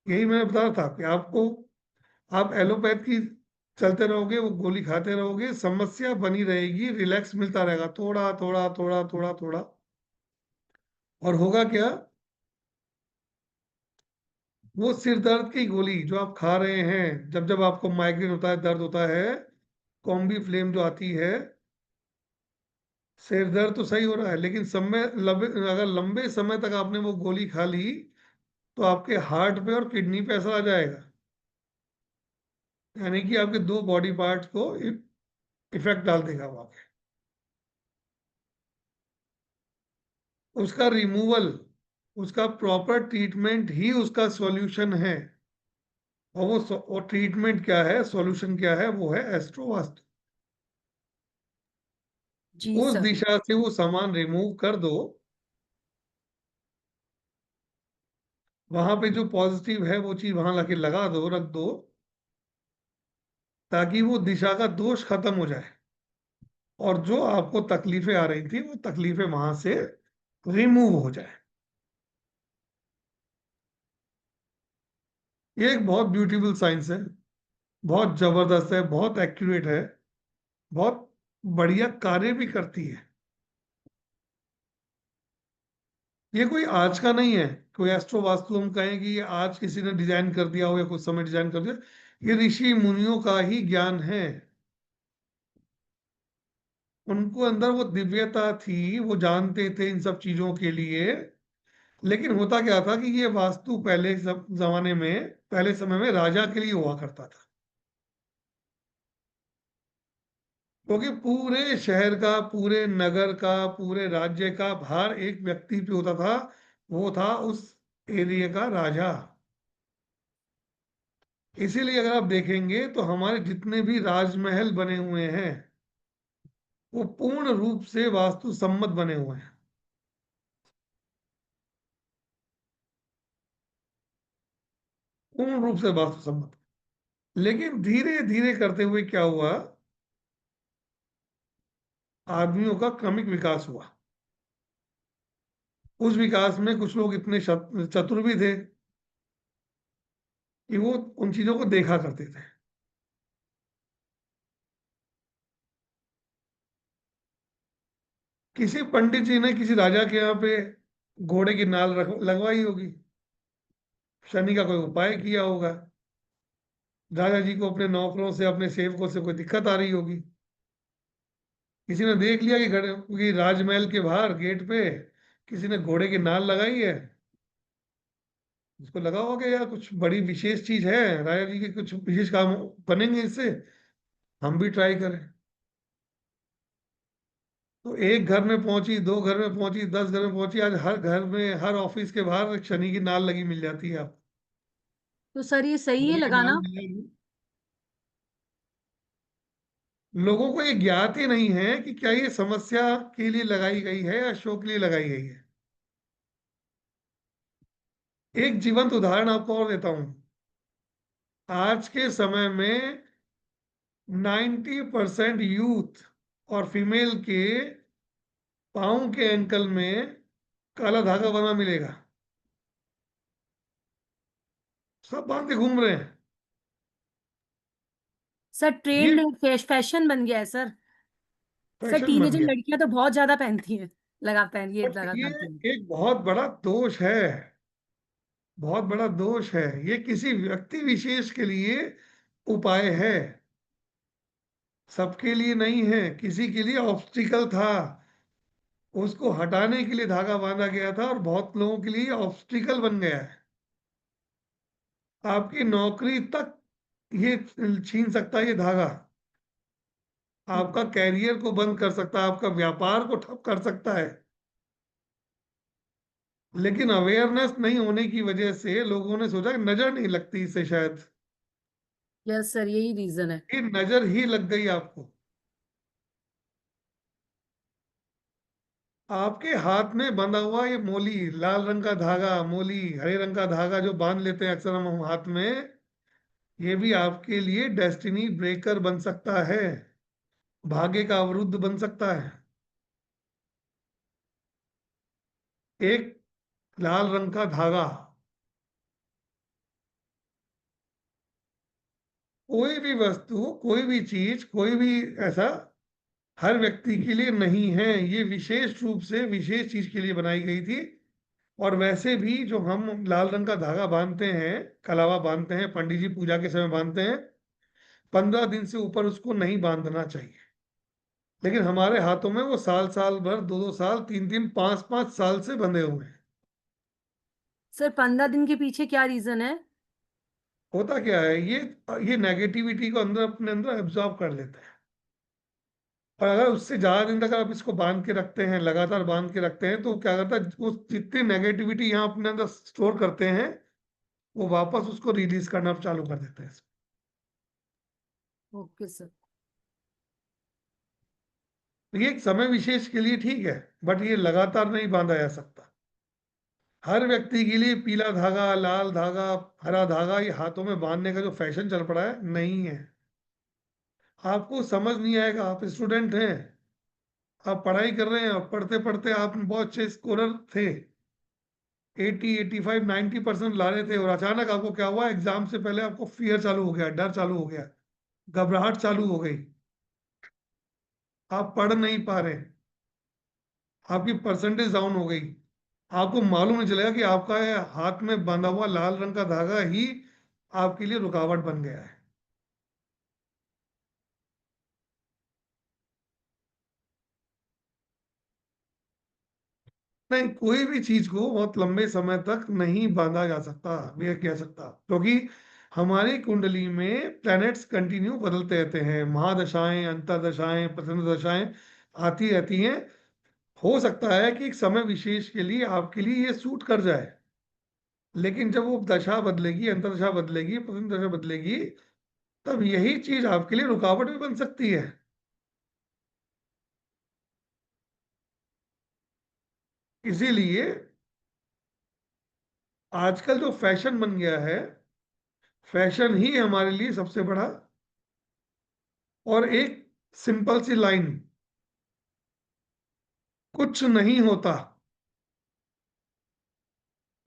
यही मैंने बता रहा था कि आपको, आप एलोपैथ की चलते रहोगे, वो गोली खाते रहोगे, समस्या बनी रहेगी, रिलैक्स मिलता रहेगा, थोड़ा थोड़ा थोड़ा थोड़ा थोड़ा। और होगा क्या, वो सिर दर्द की गोली जो आप खा रहे हैं, जब जब आपको माइग्रेन होता है, दर्द होता है, कॉम्बी फ्लेम जो आती है, सिर दर्द तो सही हो रहा है, लेकिन अगर लंबे समय तक आपने वो गोली खा ली तो आपके हार्ट पे और किडनी पे असर आ जाएगा। यानी कि आपके दो बॉडी पार्ट्स को इफेक्ट डाल देगा वहां पे। उसका रिमूवल, उसका प्रॉपर ट्रीटमेंट ही उसका सॉल्यूशन है। और वो ट्रीटमेंट क्या है, सॉल्यूशन क्या है, वो है एस्ट्रोवास्तु। जी उस सर। दिशा से वो सामान रिमूव कर दो, वहां पे जो पॉजिटिव है वो चीज वहां लाके लगा दो, रख दो, ताकि वो दिशा का दोष खत्म हो जाए, और जो आपको तकलीफें आ रही थी वो तकलीफें वहां से रिमूव हो जाए। ये एक बहुत ब्यूटीफुल साइंस है, बहुत जबरदस्त है, बहुत एक्यूरेट है, बहुत बढ़िया कार्य भी करती है। ये कोई आज का नहीं है, कोई एस्ट्रो वास्तु हम कहें कि ये आज किसी ने डिजाइन कर दिया हो या कुछ समय डिजाइन कर दिया, ये ऋषि मुनियों का ही ज्ञान है। उनको अंदर वो दिव्यता थी, वो जानते थे इन सब चीजों के लिए। लेकिन होता क्या था कि ये वास्तु पहले जमाने में, पहले समय में राजा के लिए हुआ करता था, क्योंकि पूरे शहर का, पूरे नगर का, पूरे राज्य का भार एक व्यक्ति पे होता था, वो था उस एरिया का राजा। इसीलिए अगर आप देखेंगे तो हमारे जितने भी राजमहल बने हुए हैं वो पूर्ण रूप से वास्तु सम्मत बने हुए हैं, पूर्ण रूप से वास्तु सम्मत। लेकिन धीरे धीरे करते हुए क्या हुआ, आदमियों का क्रमिक विकास हुआ। उस विकास में कुछ लोग इतने चतुर भी थे कि वो उन चीजों को देखा करते थे। किसी पंडित जी ने किसी राजा के यहाँ पे घोड़े की नाल लगवाई होगी, शनि का कोई उपाय किया होगा, राजा जी को अपने नौकरों से अपने सेवकों से कोई दिक्कत आ रही होगी, किसी ने देख लिया कि राजमहल के बाहर गेट पे किसी ने घोड़े की नाल लगाई है, उसको लगा होगा कि यार कुछ बड़ी विशेष चीज है, राजा जी के कुछ विशेष काम बनेंगे इससे, हम भी ट्राई करें। तो एक घर में पहुंची, दो घर में पहुंची, 10 घर में पहुंची, आज हर घर में हर ऑफिस के बाहर शनि की नाल लगी मिल जाती है आपको। तो सर ये सही है घोड़े की नाल लगाना? मिल जाएगी। लोगों को ये ज्ञात ही नहीं है कि क्या ये समस्या के लिए लगाई गई है या शो के लिए लगाई गई है। एक जीवंत उदाहरण आपको और देता हूं। आज के समय में 90% यूथ और फीमेल के पाँव के एंकल में काला धागा बना मिलेगा, सब बांध के घूम रहे हैं। सर ये ट्रेंड फैशन बन गया है सर। सर फैशन बन टीनेजर गया, लड़कियां तो बहुत ज्यादा पहनती हैं, ये बट लगा ये करती हैं। एक बहुत बड़ा दोष है, बहुत बड़ा दोष है। ये किसी व्यक्ति विशेष के लिए उपाय है, सबके लिए नहीं है। किसी के लिए ऑब्स्टिकल था, उसको हटाने के लिए धागा बांधा गया था, और बहुत लोगों के लिए ऑब्स्टिकल बन गया है। आपकी नौकरी तक ये छीन सकता है ये धागा, आपका कैरियर को बंद कर सकता है, आपका व्यापार को ठप कर सकता है। लेकिन अवेयरनेस नहीं होने की वजह से लोगों ने सोचा कि नजर नहीं लगती इससे, शायद यस सर, यही रीजन है। ये नजर ही लग गई आपको। आपके हाथ में बंधा हुआ ये मोली, लाल रंग का धागा, मोली हरे रंग का धागा जो बांध लेते हैं अक्सर हम हाथ में, ये भी आपके लिए डेस्टिनी ब्रेकर बन सकता है, भाग्य का अवरुद्ध बन सकता है। एक लाल रंग का धागा कोई भी वस्तु, कोई भी चीज, कोई भी ऐसा हर व्यक्ति के लिए नहीं है, ये विशेष रूप से विशेष चीज के लिए बनाई गई थी। और वैसे भी जो हम लाल रंग का धागा बांधते हैं, कलावा बांधते हैं, पंडित जी पूजा के समय बांधते हैं, 15 दिन से ऊपर उसको नहीं बांधना चाहिए। लेकिन हमारे हाथों में वो साल साल भर, 2-2 साल, 3-3, 5-5 साल से बंधे हुए हैं। सर 15 दिन के पीछे क्या रीजन है? होता क्या है, ये नेगेटिविटी को अंदर अपने अंदर एब्जॉर्ब कर लेते हैं। और अगर उससे ज्यादा दिन तक आप इसको बांध के रखते हैं, लगातार बांध के रखते हैं, तो क्या करता है, वो जितनी नेगेटिविटी यहाँ अपने अंदर स्टोर करते हैं, वो वापस उसको रिलीज करना चालू कर देते हैं। Okay sir. तो ये एक समय विशेष के लिए ठीक है, बट ये लगातार नहीं बांधा जा सकता। हर व्यक्ति के लिए पीला धागा, लाल धागा, हरा धागा ये हाथों में बांधने का जो फैशन चल पड़ा है, नहीं है। आपको समझ नहीं आएगा, आप स्टूडेंट हैं, आप पढ़ाई कर रहे हैं, और पढ़ते पढ़ते आप बहुत अच्छे स्कोरर थे, 80, 85, 90% ला रहे थे, और अचानक आपको क्या हुआ, एग्जाम से पहले आपको फियर चालू हो गया, डर चालू हो गया, घबराहट चालू हो गई, आप पढ़ नहीं पा रहे, आपकी परसेंटेज डाउन हो गई। आपको मालूम नहीं चलेगा कि आपका ये हाथ में बांधा हुआ लाल रंग का धागा ही आपके लिए रुकावट बन गया है। नहीं, कोई भी चीज को बहुत लंबे समय तक नहीं बांधा जा सकता, ये कह सकता, क्योंकि हमारी कुंडली में प्लैनेट्स कंटिन्यू बदलते रहते हैं, महादशाएं, अंतरदशाएं, प्रचंड दशाएं आती रहती हैं। हो सकता है कि एक समय विशेष के लिए आपके लिए ये सूट कर जाए, लेकिन जब वो दशा बदलेगी, अंतरदशा बदलेगी, प्रचंड दशा बदलेगी, तब यही चीज आपके लिए रुकावट भी बन सकती है। इसीलिए आजकल जो फैशन बन गया है, फैशन ही हमारे लिए सबसे बड़ा। और एक सिंपल सी लाइन, कुछ नहीं होता,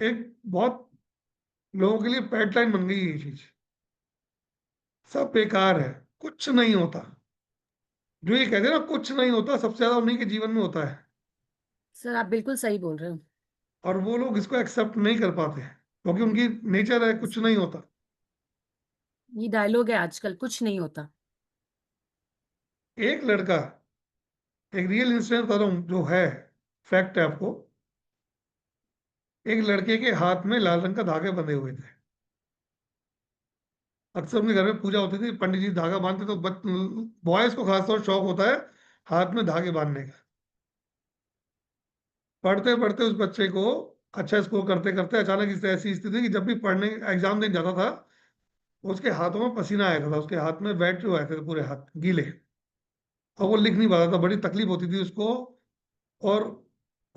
एक बहुत लोगों के लिए पैड लाइन बन गई है ये चीज, सब बेकार है, कुछ नहीं होता। जो ये कहते हैं ना कुछ नहीं होता, सबसे ज्यादा उन्हीं के जीवन में होता है। सर आप बिल्कुल सही बोल रहे हो। और वो लोग इसको एक्सेप्ट नहीं कर पाते हैं क्योंकि उनकी नेचर है कुछ नहीं होता। ये डायलॉग है आजकल, कुछ नहीं होता। एक लड़का, एक रियल इंसिडेंट बता रहा हूं जो है, फैक्ट है आपको। एक लड़के के हाथ में लाल रंग का धागे बंधे हुए थे। अक्सर उनके घर में पूजा होती थी, पंडित जी धागा बांधते तो बॉयज को खासतौर शौक होता है हाथ में धागे बांधने का। पढ़ते पढ़ते उस बच्चे को अच्छा स्कोर करते करते अचानक इस ऐसी स्थिति कि जब भी पढ़ने एग्जाम देने जाता था उसके हाथों में पसीना आया था, उसके हाथ में वेट जो आए थे पूरे हाथ गीले, और वो लिख नहीं पाता था, बड़ी तकलीफ होती थी उसको। और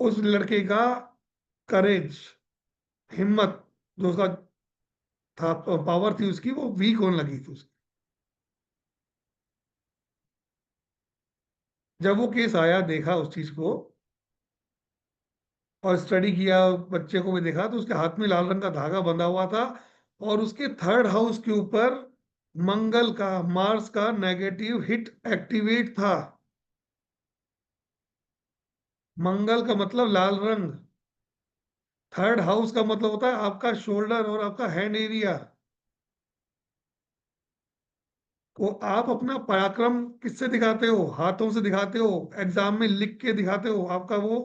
उस लड़के का करेज, हिम्मत जो उसका था, पावर थी उसकी, वो वीक होने लगी थी उसकी। जब वो केस आया, देखा उस चीज को और स्टडी किया, बच्चे को भी देखा, तो उसके हाथ में लाल रंग का धागा बंधा हुआ था और उसके थर्ड हाउस के ऊपर मंगल का, मार्स का नेगेटिव हिट एक्टिवेट था। मंगल का मतलब लाल रंग, थर्ड हाउस का मतलब होता है आपका शोल्डर और आपका हैंड एरिया। को आप अपना पराक्रम किससे दिखाते हो? हाथों से दिखाते हो, एग्जाम में लिख के दिखाते हो, आपका वो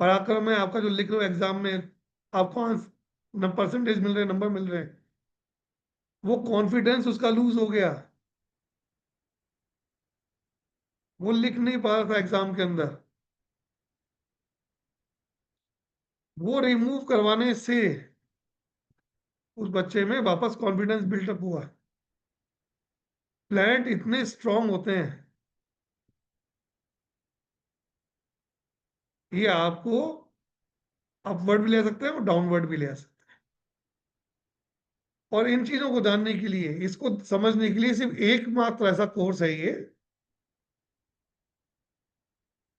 पराक्रम है। आपका जो लिख रहे हो एग्जाम में, आपको परसेंटेज मिल रहे हैं, नंबर मिल रहे हैं, वो कॉन्फिडेंस उसका लूज हो गया, वो लिख नहीं पा रहा था एग्जाम के अंदर। वो रिमूव करवाने से उस बच्चे में वापस कॉन्फिडेंस बिल्टअप हुआ। प्लांट इतने स्ट्रांग होते हैं, ये आपको अपवर्ड भी ले सकते हैं और डाउनवर्ड भी ले सकते हैं। और इन चीजों को जानने के लिए, इसको समझने के लिए सिर्फ एकमात्र ऐसा कोर्स है ये,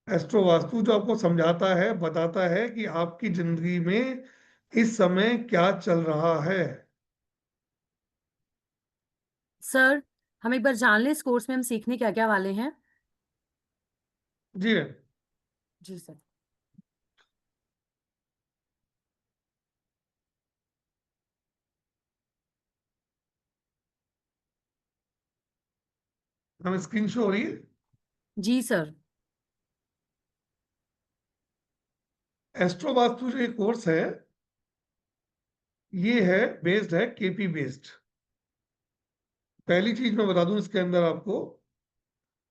एस्ट्रो वास्तु, जो आपको समझाता है, बताता है कि आपकी जिंदगी में इस समय क्या चल रहा है। सर, हम एक बार जान लें इस कोर्स में हम सीखने क्या क्या वाले हैं। जी जी सर। हम स्क्रीन शो हो रही है। जी सर। एस्ट्रो वास्तु जो ये कोर्स है, ये है बेस्ड है केपी बेस्ड। पहली चीज मैं बता दूं इसके अंदर आपको,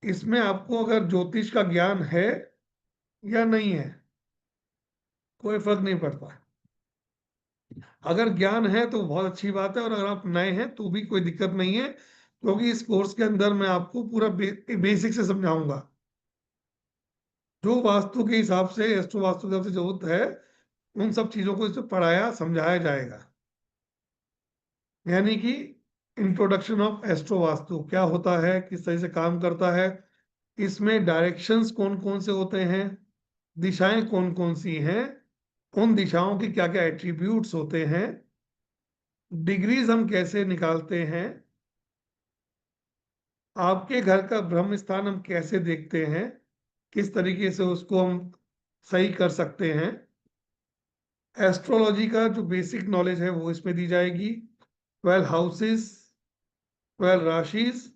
इसमें आपको अगर ज्योतिष का ज्ञान है या नहीं है कोई फर्क नहीं पड़ता। अगर ज्ञान है तो बहुत अच्छी बात है, और अगर आप नए हैं तो भी कोई दिक्कत नहीं है, क्योंकि इस कोर्स के अंदर मैं आपको पूरा बेसिक से समझाऊंगा। जो वास्तु के हिसाब से, एस्ट्रो वास्तु के हिसाब से जरूरत है, उन सब चीजों को इसमें पढ़ाया समझाया जाएगा। यानी कि इंट्रोडक्शन ऑफ एस्ट्रो वास्तु क्या होता है, किस तरह से काम करता है, इसमें डायरेक्शंस कौन कौन से होते हैं, दिशाएं कौन कौन सी हैं, उन दिशाओं के क्या क्या एट्रीब्यूट्स होते हैं, डिग्रीज हम कैसे निकालते हैं, आपके घर का ब्रह्म स्थान हम कैसे देखते हैं, किस तरीके से उसको हम सही कर सकते हैं। एस्ट्रोलॉजी का जो बेसिक नॉलेज है वो इसमें दी जाएगी। 12 हाउसेस, 12 राशिस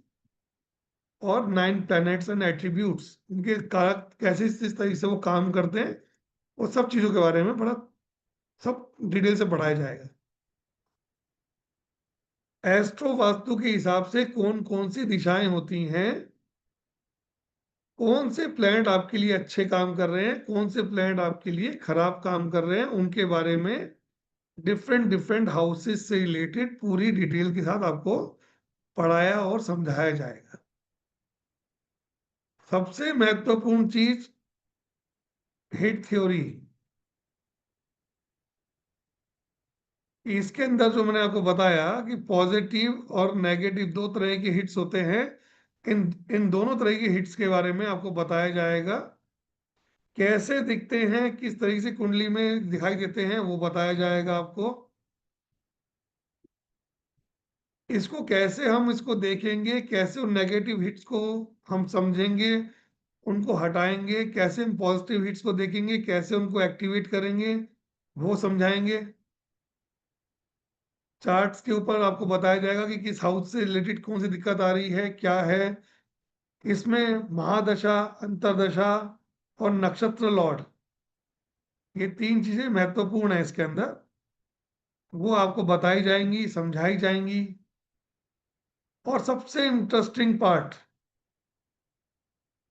और 9 प्लैनेट्स एंड एट्रीब्यूट्स, उनके कारक कैसे इस तरीके से वो काम करते हैं, वो सब चीजों के बारे में बड़ा सब डिटेल से पढ़ाया जाएगा। एस्ट्रो वास्तु के हिसाब से कौन कौन सी दिशाएं होती हैं, कौन से प्लैनेट आपके लिए अच्छे काम कर रहे हैं, कौन से प्लैनेट आपके लिए खराब काम कर रहे हैं, उनके बारे में डिफरेंट डिफरेंट हाउसेस से रिलेटेड पूरी डिटेल के साथ आपको पढ़ाया और समझाया जाएगा। सबसे महत्वपूर्ण चीज, हिट थ्योरी। इसके अंदर जो मैंने आपको बताया कि पॉजिटिव और नेगेटिव दो तरह के हिट्स होते हैं, इन इन दोनों तरह के हिट्स के बारे में आपको बताया जाएगा। कैसे दिखते हैं, किस तरीके से कुंडली में दिखाई देते हैं, वो बताया जाएगा आपको। इसको कैसे हम इसको देखेंगे, कैसे उन नेगेटिव हिट्स को हम समझेंगे, उनको हटाएंगे, कैसे हम पॉजिटिव हिट्स को देखेंगे, कैसे उनको एक्टिवेट करेंगे, वो समझाएंगे। चार्ट्स के ऊपर आपको बताया जाएगा कि किस हाउस से रिलेटेड कौन सी दिक्कत आ रही है, क्या है इसमें। महादशा, अंतरदशा और नक्षत्र लॉर्ड, ये 3 चीजें महत्वपूर्ण है इसके अंदर। वो आपको बताई जाएंगी, समझाई जाएंगी। और सबसे इंटरेस्टिंग पार्ट,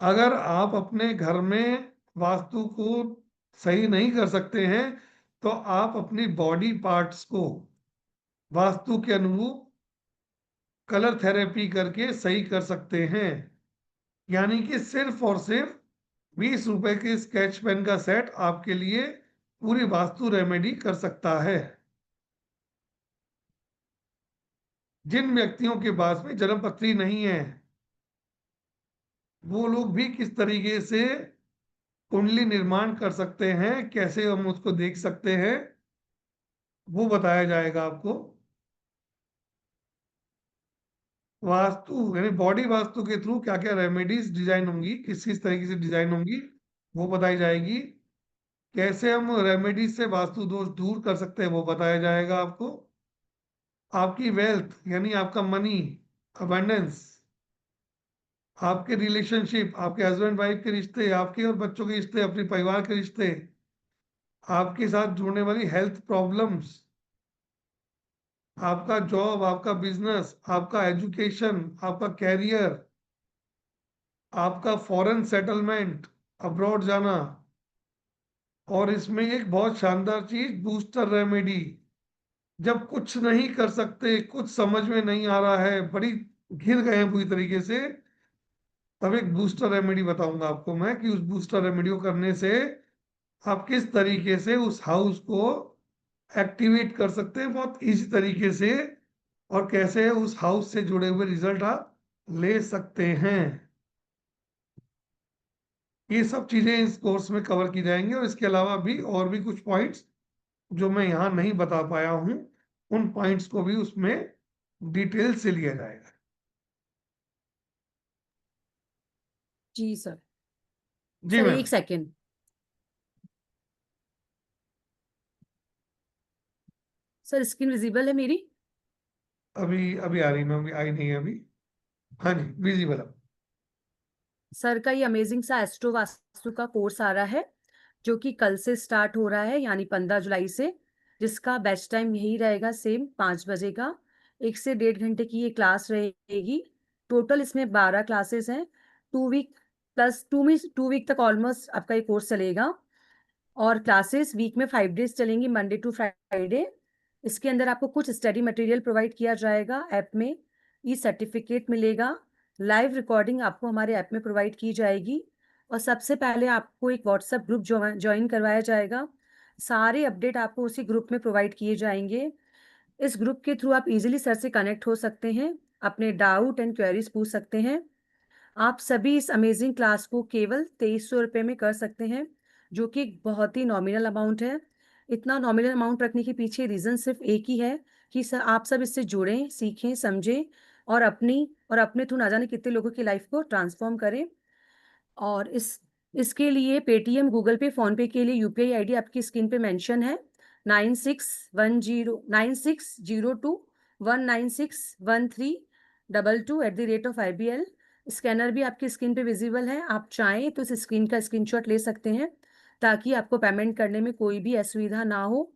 अगर आप अपने घर में वास्तु को सही नहीं कर सकते हैं तो आप अपनी बॉडी पार्ट्स को वास्तु के अनुरूप कलर थेरेपी करके सही कर सकते हैं। यानी कि सिर्फ और सिर्फ 20 रुपए के स्केच पेन का सेट आपके लिए पूरी वास्तु रेमेडी कर सकता है। जिन व्यक्तियों के पास में जन्म पत्री नहीं है, वो लोग भी किस तरीके से कुंडली निर्माण कर सकते हैं, कैसे हम उसको देख सकते हैं, वो बताया जाएगा आपको। वास्तु यानी बॉडी वास्तु के थ्रू क्या क्या रेमेडीज डिजाइन होंगी, किस किस तरीके से डिजाइन होंगी, वो बताई जाएगी। कैसे हम रेमेडीज से वास्तु दोष दूर कर सकते हैं, वो बताया जाएगा आपको। आपकी वेल्थ यानी आपका मनी, अबंडेंस, आपके रिलेशनशिप, आपके हस्बैंड वाइफ के रिश्ते, आपके और बच्चों के रिश्ते, अपने परिवार के रिश्ते, आपके साथ जुड़ने वाली हेल्थ प्रॉब्लम्स, आपका जॉब, आपका बिजनेस, आपका एजुकेशन, आपका कैरियर, आपका फॉरेन सेटलमेंट, अब्रॉड जाना। और इसमें एक बहुत शानदार चीज, बूस्टर रेमेडी। जब कुछ नहीं कर सकते, कुछ समझ में नहीं आ रहा है, बड़ी घिर गए हैं पूरी तरीके से, तब एक बूस्टर रेमेडी बताऊंगा आपको मैं कि उस बूस्टर रेमेडी को करने से आप किस तरीके से उस हाउस को एक्टिवेट कर सकते हैं बहुत इजी तरीके से, और कैसे उस हाउस से जुड़े हुए रिजल्ट आप ले सकते हैं। ये सब चीजें इस कोर्स में कवर की जाएंगी। और इसके अलावा भी और भी कुछ पॉइंट्स जो मैं यहाँ नहीं बता पाया हूँ, उन पॉइंट्स को भी उसमें डिटेल से लिया जाएगा। जी सर। जी सर मैम। एक सेकेंड। सर स्क्रीन विजिबल है मेरी? अभी अभी आ रही मैम, अभी आई नहीं है अभी। हाँ जी, विजिबल है। सर का ये अमेजिंग सा एस्ट्रो वास्तु का कोर्स आ रहा है, जो कि कल से स्टार्ट हो रहा है, यानी 15 जुलाई से, जिसका बैच टाइम यही रहेगा सेम 5 बजे का। 1 से 1.5 घंटे की ये क्लास रहेगी। टोटल इसमें 12 क्लासेस हैं। 2 वीक प्लस 2 वीक तक ऑलमोस्ट आपका ये कोर्स चलेगा। और क्लासेस वीक में 5 डेज चलेंगी, मंडे टू फ्राइडे। इसके अंदर आपको कुछ स्टडी मटेरियल प्रोवाइड किया जाएगा ऐप में, ई सर्टिफिकेट मिलेगा, लाइव रिकॉर्डिंग आपको हमारे ऐप में प्रोवाइड की जाएगी, और सबसे पहले आपको एक व्हाट्सएप ग्रुप ज्वाइन करवाया जाएगा। सारे अपडेट आपको उसी ग्रुप में प्रोवाइड किए जाएंगे। इस ग्रुप के थ्रू आप इजीली सर से कनेक्ट हो सकते हैं, अपने डाउट एंड क्वेरीज पूछ सकते हैं। आप सभी इस अमेजिंग क्लास को केवल 2300 रुपये में कर सकते हैं, जो कि एक बहुत ही नॉमिनल अमाउंट है। इतना नॉमिनल अमाउंट रखने के पीछे रीज़न सिर्फ एक ही है कि सर आप सब इससे जुड़ें, सीखें, समझें, और अपने थ्रू ना जाने कितने लोगों की लाइफ को ट्रांसफॉर्म करें। और इसके लिए पेटीएम, गूगल पे, फोन पे के लिए यूपीआई आईडी आपकी स्क्रीन पे मेंशन है, 96109601961322@IBL। स्कैनर भी आपकी स्क्रीन पे विजिबल है। आप चाहें तो इस स्क्रीन का स्क्रीनशॉट ले सकते हैं, ताकि आपको पेमेंट करने में कोई भी असुविधा ना हो।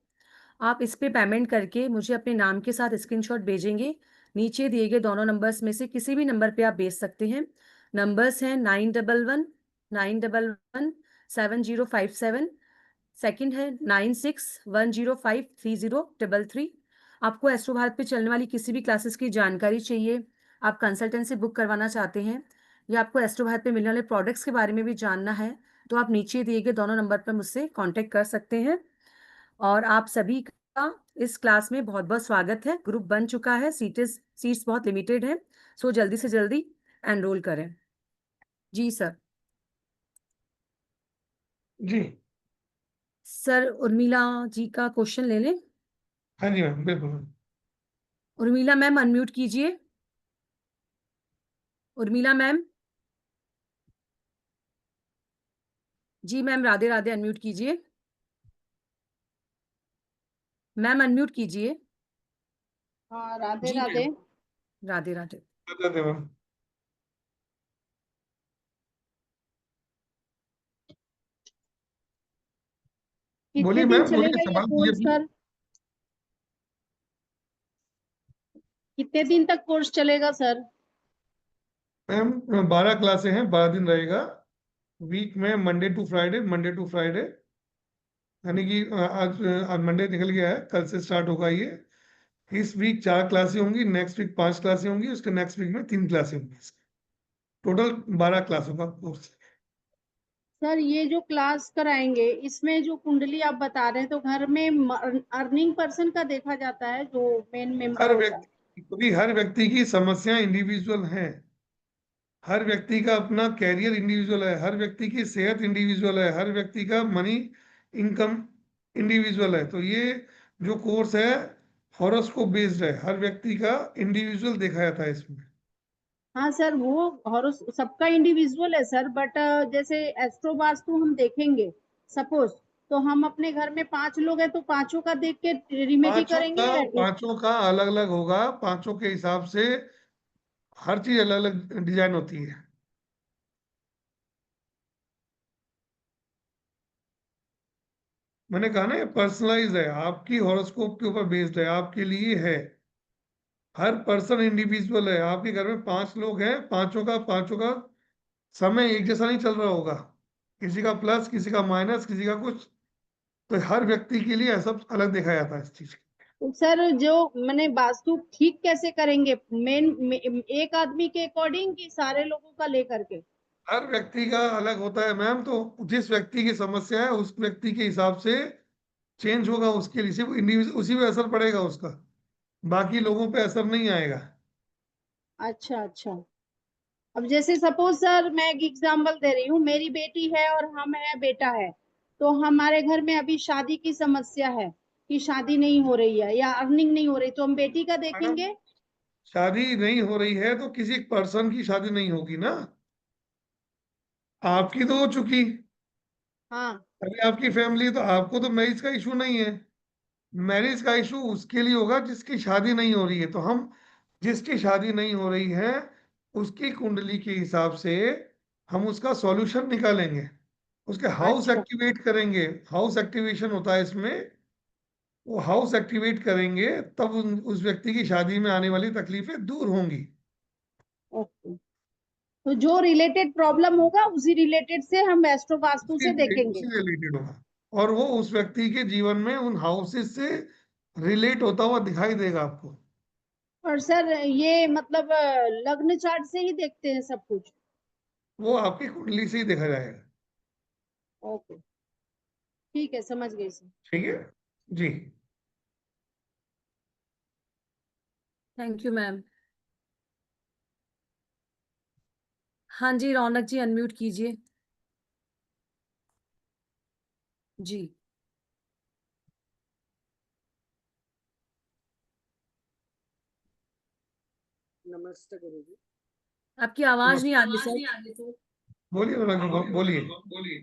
आप इस पे पेमेंट करके मुझे अपने नाम के साथ स्क्रीनशॉट भेजेंगे। नीचे दिए गए दोनों नंबर्स में से किसी भी नंबर पे आप भेज सकते हैं। नंबर्स हैं 9119117057। सेकंड है 9610530333। आपको एस्ट्रो भारत पे चलने वाली किसी भी क्लासेस की जानकारी चाहिए, आप कंसल्टेंसी बुक करवाना चाहते हैं, या आपको एस्ट्रो भारत पे मिलने वाले प्रोडक्ट्स के बारे में भी जानना है, तो आप नीचे दिए गए दोनों नंबर पर मुझसे कांटेक्ट कर सकते हैं। और आप सभी का इस क्लास में बहुत बहुत स्वागत है। ग्रुप बन चुका है, सीट्स बहुत लिमिटेड हैं, सो जल्दी से जल्दी एनरोल करें। जी सर। जी। सर उर्मिला जी का क्वेश्चन ले लें। हाँ जी मैम, बिल्कुल मैम। उर्मिला मैम अनम्यूट कीजिए। उर्मिला मैम। जी मैम, राधे राधे, अनम्यूट कीजिए। मैम अनम्यूट कीजिए। हाँ, राधे जी राधे। मैम, राधे राधे। बता दे मैम। कितने बोलिए दिन मैम, बोलिए, चलेगा ये सवाल कीजिए कोर्स please। सर? कितने दिन तक कोर्स चलेगा सर? मैम 12 क्लासें हैं, 12 दिन रहेगा। वीक में Monday to Friday, Monday to Friday, यानी कि आज मंडे निकल गया है, कल से स्टार्ट होगा ये। इस वीक 4 क्लासें होंगी, नेक्स्ट वीक 5 क्लासें होंगी, उसके नेक्स्ट वीक में 3 क्लासें होंगी। टोटल 12 क्लासों का कोर्स। सर ये जो क्लास कराएंगे इसमें जो कुंडली आप बता रहे हैं तो घर में अर्निंग पर्सन का देखा जाता है जो मेन मेंबर हर होता है? व्यक्ति, क्योंकि हर व्यक्ति की समस्याएं इंडिविजुअल हैं। हर व्यक्ति का अपना कैरियर इंडिविजुअल है, हर व्यक्ति की सेहत इंडिविजुअल है, हर व्यक्ति का मनी इनकम इंडिविजुअल है। तो ये जो कोर्स है हॉरोस्कोप बेस्ड है, हर व्यक्ति का इंडिविजुअल देखा जाता है इसमें। हाँ सर, वो और सबका इंडिविजुअल है सर, बट जैसे एस्ट्रो वास्तु हम देखेंगे सपोज, तो हम अपने घर में 5 लोग हैं तो पांचों का देख के रेमेडी करेंगे या पांचों का अलग अलग होगा, पांचों के हिसाब से हर चीज अलग अलग डिजाइन होती है। मैंने कहा ना, ये पर्सनलाइज है, आपकी हॉरोस्कोप के ऊपर बेस्ड है, आपके लिए है। हर पर्सन इंडिविजुअल है। आपके घर में 5 लोग हैं, पांचों का समय एक जैसा नहीं चल रहा होगा, किसी का प्लस, किसी का माइनस, किसी का कुछ। तो हर व्यक्ति के लिए सब अलग देखा जाता है इस चीज की। तो सर जो मैंने वास्तु ठीक कैसे करेंगे, एक आदमी के अकॉर्डिंग कि सारे लोगों का लेकर के? हर व्यक्ति का अलग होता है मैम, तो जिस व्यक्ति की समस्या है उस व्यक्ति के हिसाब से चेंज होगा, उसके लिए सिर्फ इंडिविजुअल उसी पे असर पड़ेगा उसका, बाकी लोगों पे असर नहीं आएगा। अच्छा अच्छा। अब जैसे सपोज सर मैं एक एग्जांपल दे रही हूँ, मेरी बेटी है और हम है बेटा है, तो हमारे घर में अभी शादी की समस्या है कि शादी नहीं हो रही है या अर्निंग नहीं हो रही, तो हम बेटी का मैडम, देखेंगे? शादी नहीं हो रही है तो किसी पर्सन की शादी नहीं होगी ना, आपकी तो हो चुकी। हाँ। अभी आपकी फैमिली, तो आपको तो मैरिज का इशू नहीं है। मैरिज का इशू उसके लिए होगा जिसकी शादी नहीं हो रही है। तो हम जिसकी शादी नहीं हो रही है उसकी कुंडली के हिसाब से हम उसका सॉल्यूशन निकालेंगे, उसके हाउस अच्छा एक्टिवेट करेंगे। हाउस एक्टिवेशन होता है इसमें, वो हाउस एक्टिवेट करेंगे तब उस व्यक्ति की शादी में आने वाली तकलीफें दूर होंगी। ओके। तो जो रिलेटेड प्रॉब्लम होगा उसी रिलेटेड से हम एस्ट्रो वास्तु से देखेंगे? उसी रिलेटेड होगा, और वो उस व्यक्ति के जीवन में उन हाउसेस से रिलेट होता हुआ दिखाई देगा आपको। और सर ये मतलब लग्न चार्ट से ही देखते हैं सब कुछ? वो आपकी कुंडली से ही देखा जाएगा। ओके, ठीक है, समझ गई सर। ठीक है जी। Thank you ma'am. हाँ जी, रौनक जी अनम्यूट कीजिए। जी। नमस्ते गुरुजी। आपकी आवाज नहीं आ रही नमस्ते। सर। बोलिए रौनक जी, बोलिए।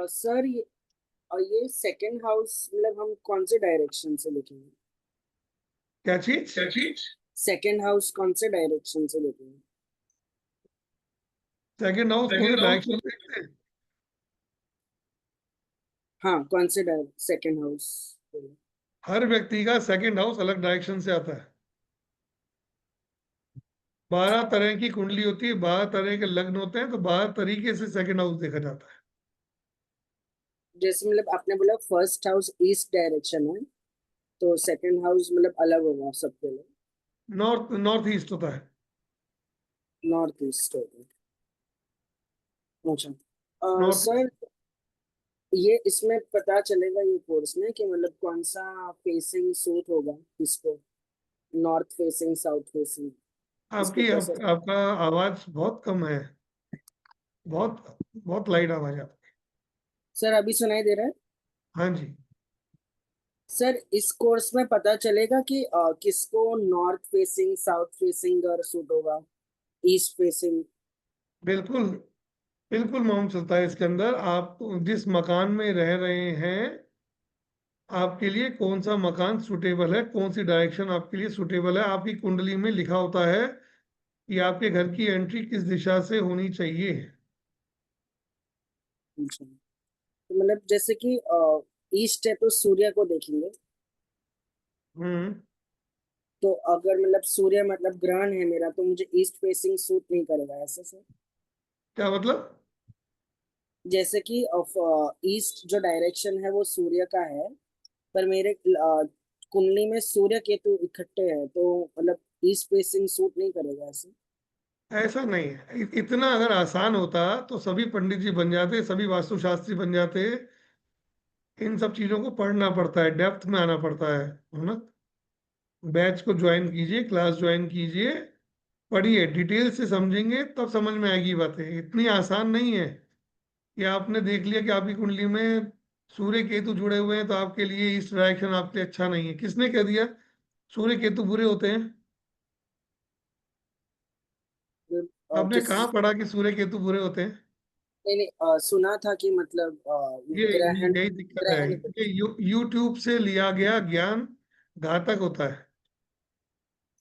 सर ये सेकंड हाउस मतलब हम कौन से डायरेक्शन से लिखेंगे? क्या चीज? सेकंड हाउस कौन से डायरेक्शन से लिखेंगे? सेकंड हाउस कौन से डायरेक्शन में देखते हैं? हाँ, कौन से सेकंड हाउस? हर व्यक्ति का सेकंड हाउस अलग डायरेक्शन से आता है। 12 तरह की कुंडली होती है, 12 तरह के लग्न होते हैं, तो 12 तरीके से सेकंड हाउस देखा जाता है। जैसे मतलब आपने बोला फर्स्ट हाउस ईस्ट डायरेक्शन है, तो सेकंड हाउस मतलब अलग होगा सबके लिए? नॉर्थ ईस्ट होता है। नॉर्थ ईस्ट होगा। अच्छा। नॉर्थ। सर ये इसमें पता चलेगा ये कोर्स में कि मतलब कौन सा फेसिंग सूट होगा किसको, नॉर्थ फेसिंग साउथ फेसिंग, इसको कैसे? आपका आवाज बहुत कम है, बहुत बहुत लाइट आवाज है। सर अभी सुनाई दे रहा है? हाँ जी, सर इस कोर्स में पता चलेगा कि किसको नॉर्थ फेसिंग साउथ फेसिंग और सूट होगा, ईस्ट फेसिंग? बिल्कुल बिल्कुल मालूम चलता है इसके अंदर। आप जिस मकान में रह रहे हैं आपके लिए कौन सा मकान सुटेबल है, कौन सी डायरेक्शन आपके लिए सुटेबल है। आपकी कुंडली में लिखा होता है कि आपके घर की एंट्री किस दिशा से होनी चाहिए। अच्छा, तो मतलब जैसे कि ईस्ट है तो सूर्य को देखेंगे। हम्म। तो अगर मतलब सूर्य मतलब ग्रहण है मेरा, तो मुझे ईस्ट फेसिंग सूट नहीं करेगा ऐसे से। क्या मतलब? जैसे कि ईस्ट जो डायरेक्शन है वो सूर्य का है, पर मेरे कुंडली में सूर्य केतु इकट्ठे हैं, तो मतलब ईस्ट फेसिंग सूट नहीं करेगा ऐसे। ऐसा नहीं है। इतना अगर आसान होता तो सभी पंडित जी बन जाते, सभी वास्तुशास्त्री बन जाते। इन सब चीजों को पढ़ना पड़ता है, डेप्थ में आना पड़ता है ना। बैच को ज्वाइन कीजिए, क्लास ज्वाइन कीजिए, पढ़िए, डिटेल से समझेंगे तब समझ में आएगी बातें। इतनी आसान नहीं है कि आपने देख लिया कि आपकी कुंडली में सूर्य केतु जुड़े हुए हैं तो आपके लिए ईस्ट डायरेक्शन आपके लिए अच्छा नहीं है। किसने कह दिया सूर्य केतु बुरे होते हैं? आपने किस कहाँ पढ़ा कि सूर्य केतु बुरे होते हैं? नहीं नहीं, सुना था कि मतलब ये ग्रहण यही दिक्कत है। ग्रहण। ये यूट्यूब से लिया गया ज्ञान घातक होता है।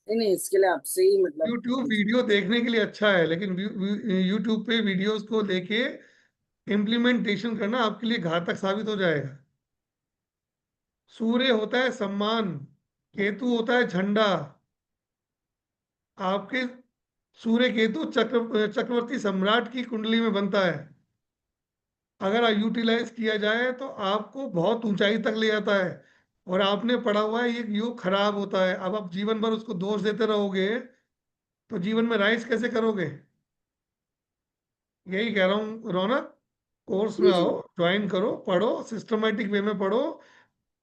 नहीं नहीं, इसके लिए आपसे ही मतलब यूट्यूब वीडियो देखने के लिए अच्छा है, लेकिन यूट्यूब पे वीडियोस को लेके इम्प्लीमेंटेशन करना आपके लिए घातक साबित हो जाएगा। सूर्य होता है सम्मान, केतु होता है झंडा। आपके सूर्य केतु चक्रवर्ती सम्राट की कुंडली में बनता है। अगर यूटिलाइज किया जाए तो आपको बहुत ऊंचाई तक ले जाता है। और आपने पढ़ा हुआ है ये योग खराब होता है। अब आप जीवन भर उसको दोष देते रहोगे तो जीवन में राइज कैसे करोगे? यही कह रहा हूँ रौनक, कोर्स में जी जी। आओ, ज्वाइन करो, पढ़ो, सिस्टमेटिक वे में पढ़ो।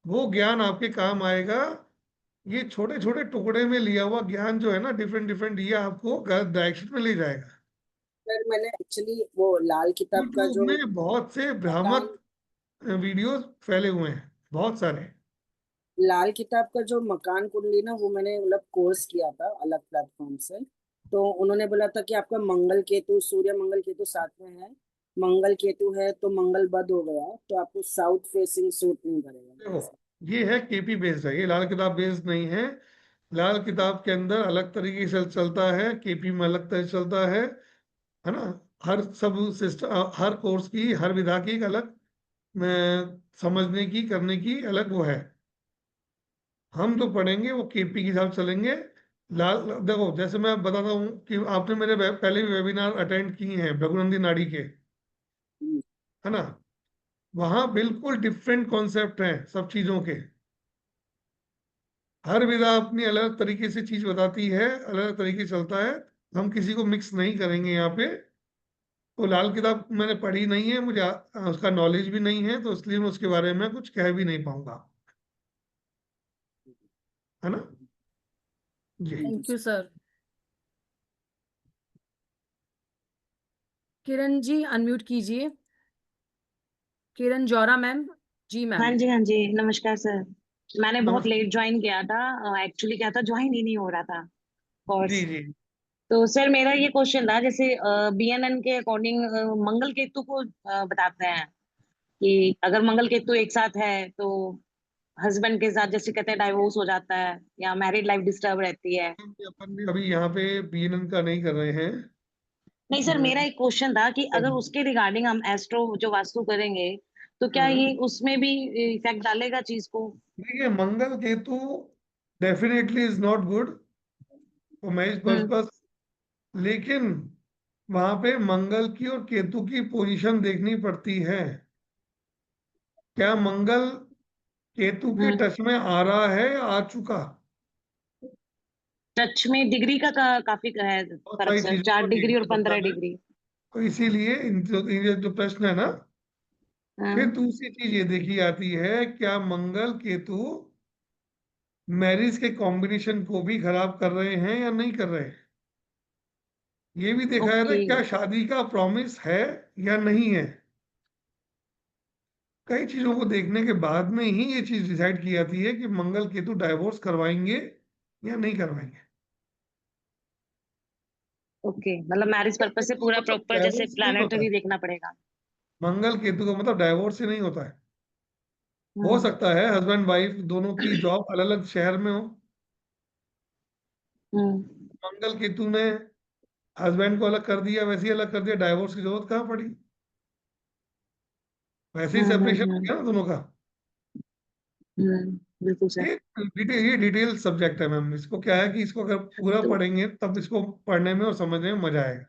वो ज्ञान आपके काम आएगा। ये छोटे छोटे टुकड़े में लिया हुआ ज्ञान जो है ना, डिफरेंट डिफरेंट, ये आपको गलत डायरेक्शन में ले जाएगा। सर मैंने एक्चुअली वो लाल किताब का यूट्यूब जो में बहुत से मकान, भ्रामक वीडियोस फैले हुए हैं, बहुत सारे। लाल किताब का जो मकान कुंडली ना, वो मैंने मतलब कोर्स किया था अलग प्लेटफॉर्म से। तो उन्होंने बोला था कि आपका मंगल केतु, सूर्य मंगल केतु साथ में है। मंगल केतु है तो मंगल बद हो गया, तो आपको साउथ फेसिंग सूट नहीं करेगा देखो, ऐसा। ये है केपी बेस्ड है, ये लाल किताब बेस्ड नहीं है। लाल किताब के अंदर अलग तरीके से चलता है, केपी में अलग तरह से चलता है ना। हर सब सिस्टम, हर कोर्स की, हर विधा की एक अलग समझने की, करने की अलग वो है। हम तो पढ़ेंगे वो केपी के हिसाब से चलेंगे। लाल देखो, जैसे मैं बताता हूँ कि आपने मेरे पहले भी वेबिनार अटेंड किए हैं भृगुनंदी नाड़ी के, हम्म, है ना। वहां बिल्कुल डिफरेंट कॉन्सेप्ट हैं सब चीजों के। हर विधा अपनी अलग तरीके से चीज बताती है, अलग अलग तरीके से चलता है। हम किसी को मिक्स नहीं करेंगे यहाँ पे। तो लाल किताब मैंने पढ़ी नहीं है, मुझे उसका नॉलेज भी नहीं है, तो इसलिए मैं उसके बारे में कुछ कह भी नहीं पाऊंगा, है ना। जी। Thank you thank you sir. Sir. Kiran ji unmute कीजिए। किरण जौहरा मैम। जी हाँ मैम। जी, हाँ जी, नमस्कार सर। मैंने बहुत नमस्ते। लेट ज्वाइन किया था। एक्चुअली क्या था, ज्वाइन ही नहीं हो रहा था जी कोर्स। जी। तो सर मेरा ये क्वेश्चन था, जैसे बीएनएन के अकॉर्डिंग मंगल केतु को बताते हैं कि अगर मंगल केतु एक साथ है तो हस्बैंड के साथ, जैसे कहते हैं, डाइवोर्स हो जाता है या मैरिड लाइफ डिस्टर्ब रहती है। अपन भी अभी यहाँ पे बीएनएन का नहीं कर रहे हैं। नहीं सर, मेरा एक क्वेश्चन था कि अगर उसके रिगार्डिंग हम एस्ट्रो जो वास्तु करेंगे तो क्या ये उसमें भी इफेक्ट डालेगा चीज को? देखिए, Mangal Ketu definitely is not good for marriage hmm. Purpose. लेकिन वहां पे मंगल की और केतु की पोजीशन देखनी पड़ती है। क्या मंगल केतु के हम्म। टच में आ रहा है या आ चुका? टच में डिग्री का काफी है बहुत फर्क सारी सर, चीजों को 4 डिग्री और डिग्री बनता 15 है। डिग्री। तो इसीलिए ये जो प्रश्न है ना, फिर हाँ। दूसरी चीज ये देखी जाती है, क्या मंगल केतु मैरिज के कॉम्बिनेशन को भी खराब कर रहे हैं या नहीं कर रहे हैं। ये भी देखा जाता है, ओके। क्या शादी का प्रॉमिस है या नहीं है। कई चीजों को देखने के बाद में ही ये चीज डिसाइड की जाती है कि मंगल केतु डाइवोर्स करवाएंगे या नहीं करवाएंगे। ओके, मतलब मैरिज मंगल पर्पज से केतु का पूरा मतलब प्रॉपर जैसे डाइवोर्स नहीं होता है। प्लानेटरी देखना पड़ेगा। मंगल केतु का मतलब डाइवोर्स ही नहीं होता है। हो सकता है हस्बैंड वाइफ दोनों की जॉब अलग अलग शहर में हो। मंगल केतु ने हस्बैंड को अलग कर दिया, वैसे ही अलग कर दिया, डाइवोर्स की जरूरत कहाँ पड़ी, वैसे ही सेपरेशन हो गया ना दोनों का। बिल्कुल सर। ये डिटेल सब्जेक्ट है मैम, इसको क्या है कि इसको अगर पूरा तो पढ़ेंगे तब इसको पढ़ने में और समझने में मजा आएगा।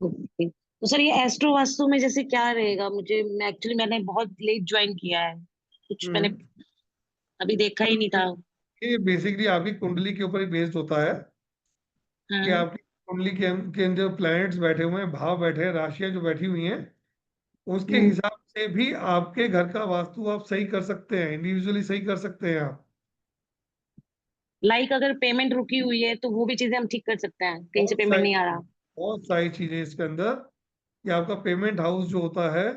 ओके, तो सर ये एस्ट्रो वास्तु में जैसे क्या रहेगा, मैंने बहुत लेट ज्वाइन किया है, कुछ मैंने हम्म। अभी देखा ही नहीं था। ये बेसिकली आपकी कुंडली के ऊपर ही बेस्ड होता है कि हाँ। आपकी कुंडली के अंदर जो प्लैनेट्स बैठे हुए हैं, भाव बैठे हैं, राशियां जो बैठी हुई हैं, उसके हिसाब से भी आपके घर का वास्तु आप सही कर सकते हैं, इंडिविजुअली सही कर सकते हैं आप। लाइक अगर पेमेंट रुकी हुई है तो वो भी चीजें हम ठीक कर सकते हैं, कहीं से बहुत पेमेंट सारी नहीं आ रहा। बहुत सारी चीजें इसके अंदर, कि आपका पेमेंट हाउस जो होता है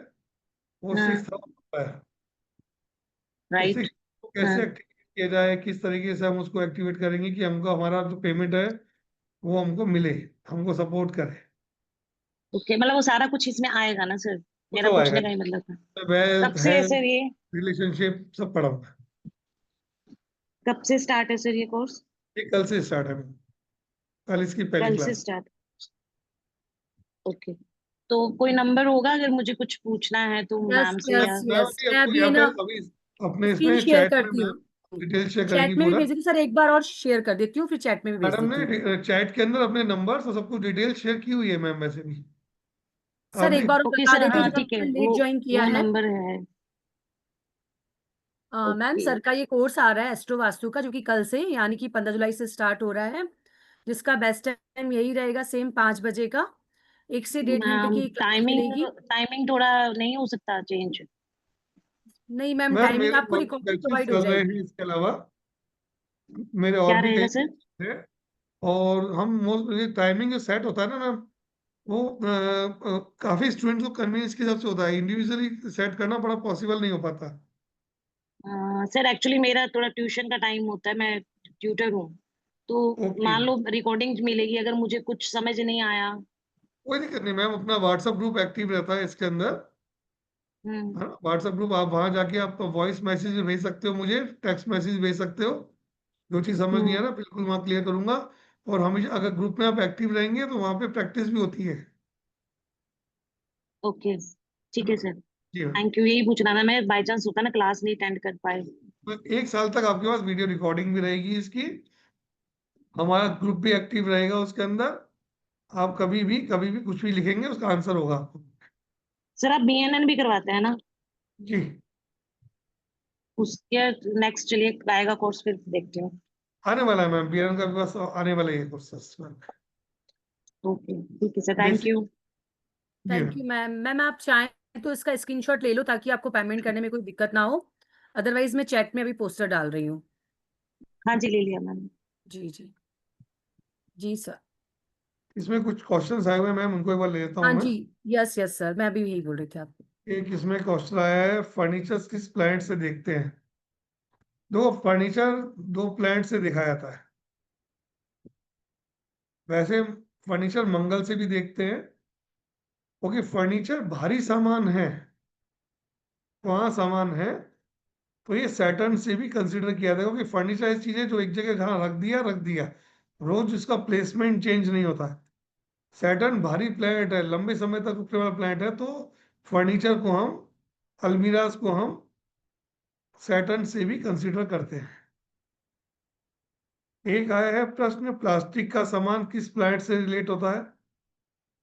वो हाँ। 6th हाउस होता है। तो राइट। 6th को कैसे हाँ। एक्टिवेट किया जाए, किस तरीके से हम उसको एक्टिवेट करेंगे कि हमको हमारा जो पेमेंट है वो हमको मिले, हमको सपोर्ट करे। ओके, मतलब वो सारा कुछ इसमें आएगा ना सर, वो मेरा सब आएगा, पूछने का ही मतलब था। कब वेल्थ, से है हेल्थ, सर ये, रिलेशनशिप सब पढ़ाऊंगा। कब से स्टार्ट है सर ये कोर्स? ये कल से स्टार्ट है मैम, कल इसकी पहली कल से क्लास। स्टार्ट। ओके, तो कोई नंबर होगा अगर मुझे कुछ पूछना है तो यस मैम से, या यस मैं यस, अभी मैं आपको अभी है यहाँ पे ना अभी अपने स्क्रीन इसमें शेयर चैट में करती मैम हूँ, डिटेल शेयर करेंगी चैट में भी पूरा। भेज देती हूँ सर, एक बार और शेयर कर देती हूँ, फिर चैट में भी भेज मैडम देती हूँ। ने चैट के अंदर अपने नंबर और सब कुछ डिटेल शेयर की हुई है मैम, वैसे भी सर अभी। एक बार और ओके बता सर, देती हूँ, हाँ जो ठीक है, आपने लेट ज्वाइन किया वो है। नंबर है। Ma'am okay. सर का ये कोर्स आ रहा है एस्ट्रो वास्तु का, जो कि कल से यानी कि 15 जुलाई से स्टार्ट हो रहा है, जिसका बेस्ट टाइम यही रहेगा, सेम 5 बजे का, 1 से 1.5 घंटे की क्लास टाइमिंग मिलेगी। टाइमिंग थोड़ा नहीं हो सकता चेंज? नहीं मैम, मैम टाइमिंग मेरे आपको रिकॉर्डिंग बैचेस प्रोवाइड हो चल रहे हैं, जाएगी। इसके अलावा मेरे और क्या भी रहेगा कई सर? है। और हम ये टाइमिंग जो सेट होता है ना मैम, वो काफी स्टूडेंट्स को कन्वीनियंस के हिसाब से होता है, इंडिविजुअली सेट करना बड़ा पॉसिबल नहीं हो पाता। सर एक्चुअली मेरा थोड़ा ट्यूशन का टाइम होता है, मैं ट्यूटर हूँ, तो ओके, मान लो रिकॉर्डिंग मिलेगी अगर मुझे कुछ समझ नहीं आया। कोई दिक्कत नहीं मैम, अपना व्हाट्सएप ग्रुप एक्टिव रहता है इसके अंदर, हम्म। है ना। व्हाट्सएप ग्रुप आप वहां जाके आप वॉइस मैसेज भी भेज सकते हो, मुझे टेक्स्ट मैसेज भेज सकते हो, जो चीज समझ नहीं आ हम्म। रहा बिल्कुल वहां क्लियर करूंगा। और हमेशा अगर ग्रुप में आप एक्टिव रहेंगे तो वहां पे प्रैक्टिस भी होती है ओके, ठीक है सर। जी मैम। थैंक यू, यही पूछना था, मैं बाई चांस होता ना क्लास नहीं अटेंड कर पाए। तो 1 साल तक आपके पास वीडियो रिकॉर्डिंग भी रहेगी इसकी, हमारा ग्रुप भी एक्टिव रहेगा उसके अंदर, आप कभी भी कुछ भी लिखेंगे उसका आंसर होगा आपको। सर आप बीएनएन भी करवाते हैं ना? जी, उसके नेक्स्ट चलिए आएगा कोर्स, फिर देखती हूँ। आने वाला है मैम, बीएन का भी बस आने वाला है ये कोर्सेस मैम, ओके ठीक है सर, थैंक बेसिक। यू। जी thank ma'am. You ma'am. Ma'am आप चाहें तो इसका स्क्रीनशॉट ले लो, ताकि आपको पेमेंट करने में कोई दिक्कत ना हो, अदरवाइज मैं चैट में अभी पोस्टर डाल रही हूँ। हाँ जी, ले लिया मैंने। जी जी जी सर। इसमें कुछ क्वेश्चंस आए हुए हैं मैम, उनको एक बार ले लेता हूँ हाँ मैं। जी, यस यस सर, मैं अभी यही बोल रही थी आपको। एक इसमें क्वेश्चन आया है, फर्नीचर किस प्लैनेट से देखते हैं। दो फर्नीचर दो प्लैनेट से देखा जाता है, वैसे फर्नीचर मंगल से भी देखते हैं। ओके, फर्नीचर भारी सामान है, वहाँ सामान है, तो ये सैटर्न से भी कंसिडर किया जाएगा, क्योंकि फर्नीचर ऐसी चीज है जो एक जगह जहाँ रख दिया, रोज इसका प्लेसमेंट चेंज नहीं होता है। सैटर्न भारी प्लैनेट है, लंबे समय तक रुकने वाला प्लैनेट है, तो फर्नीचर को हम, अलमीराज को हम सैटर्न से भी कंसिडर करते हैं। एक आया है प्रश्न, प्लास्टिक का सामान किस प्लैनेट से रिलेट होता है।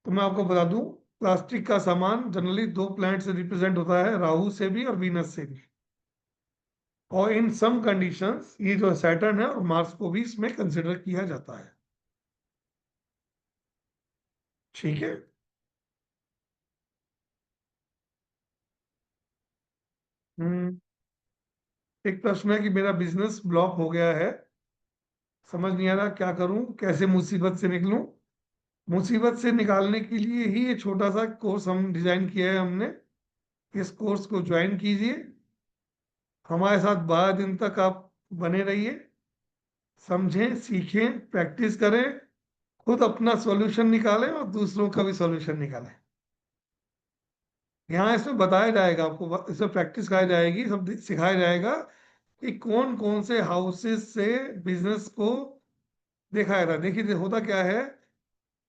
तो मैं आपको बता दूं, प्लास्टिक का सामान जनरली 2 प्लैनेट से रिप्रेजेंट होता है, राहु से भी और वीनस से भी। और इन सम कंडीशंस ये जो सैटर्न है और मार्स को भी इसमें कंसिडर किया जाता है। ठीक है। हम्म। एक प्रश्न है कि मेरा बिजनेस ब्लॉक हो गया है, समझ नहीं आ रहा क्या करूं, कैसे मुसीबत से निकलूं। मुसीबत से निकालने के लिए ही ये छोटा सा कोर्स हम डिजाइन किया है हमने, इस कोर्स को ज्वाइन कीजिए, हमारे साथ 12 दिन तक आप बने रहिए, समझें, सीखें, प्रैक्टिस करें, खुद अपना सॉल्यूशन निकालें और दूसरों का भी सॉल्यूशन निकालें। यहाँ इसमें बताया जाएगा आपको, इसमें प्रैक्टिस कराई जाएगी, सब सिखाया जाएगा कि कौन कौन से हाउसेस से बिजनेस को देखा जाता है। देखिए होता क्या है,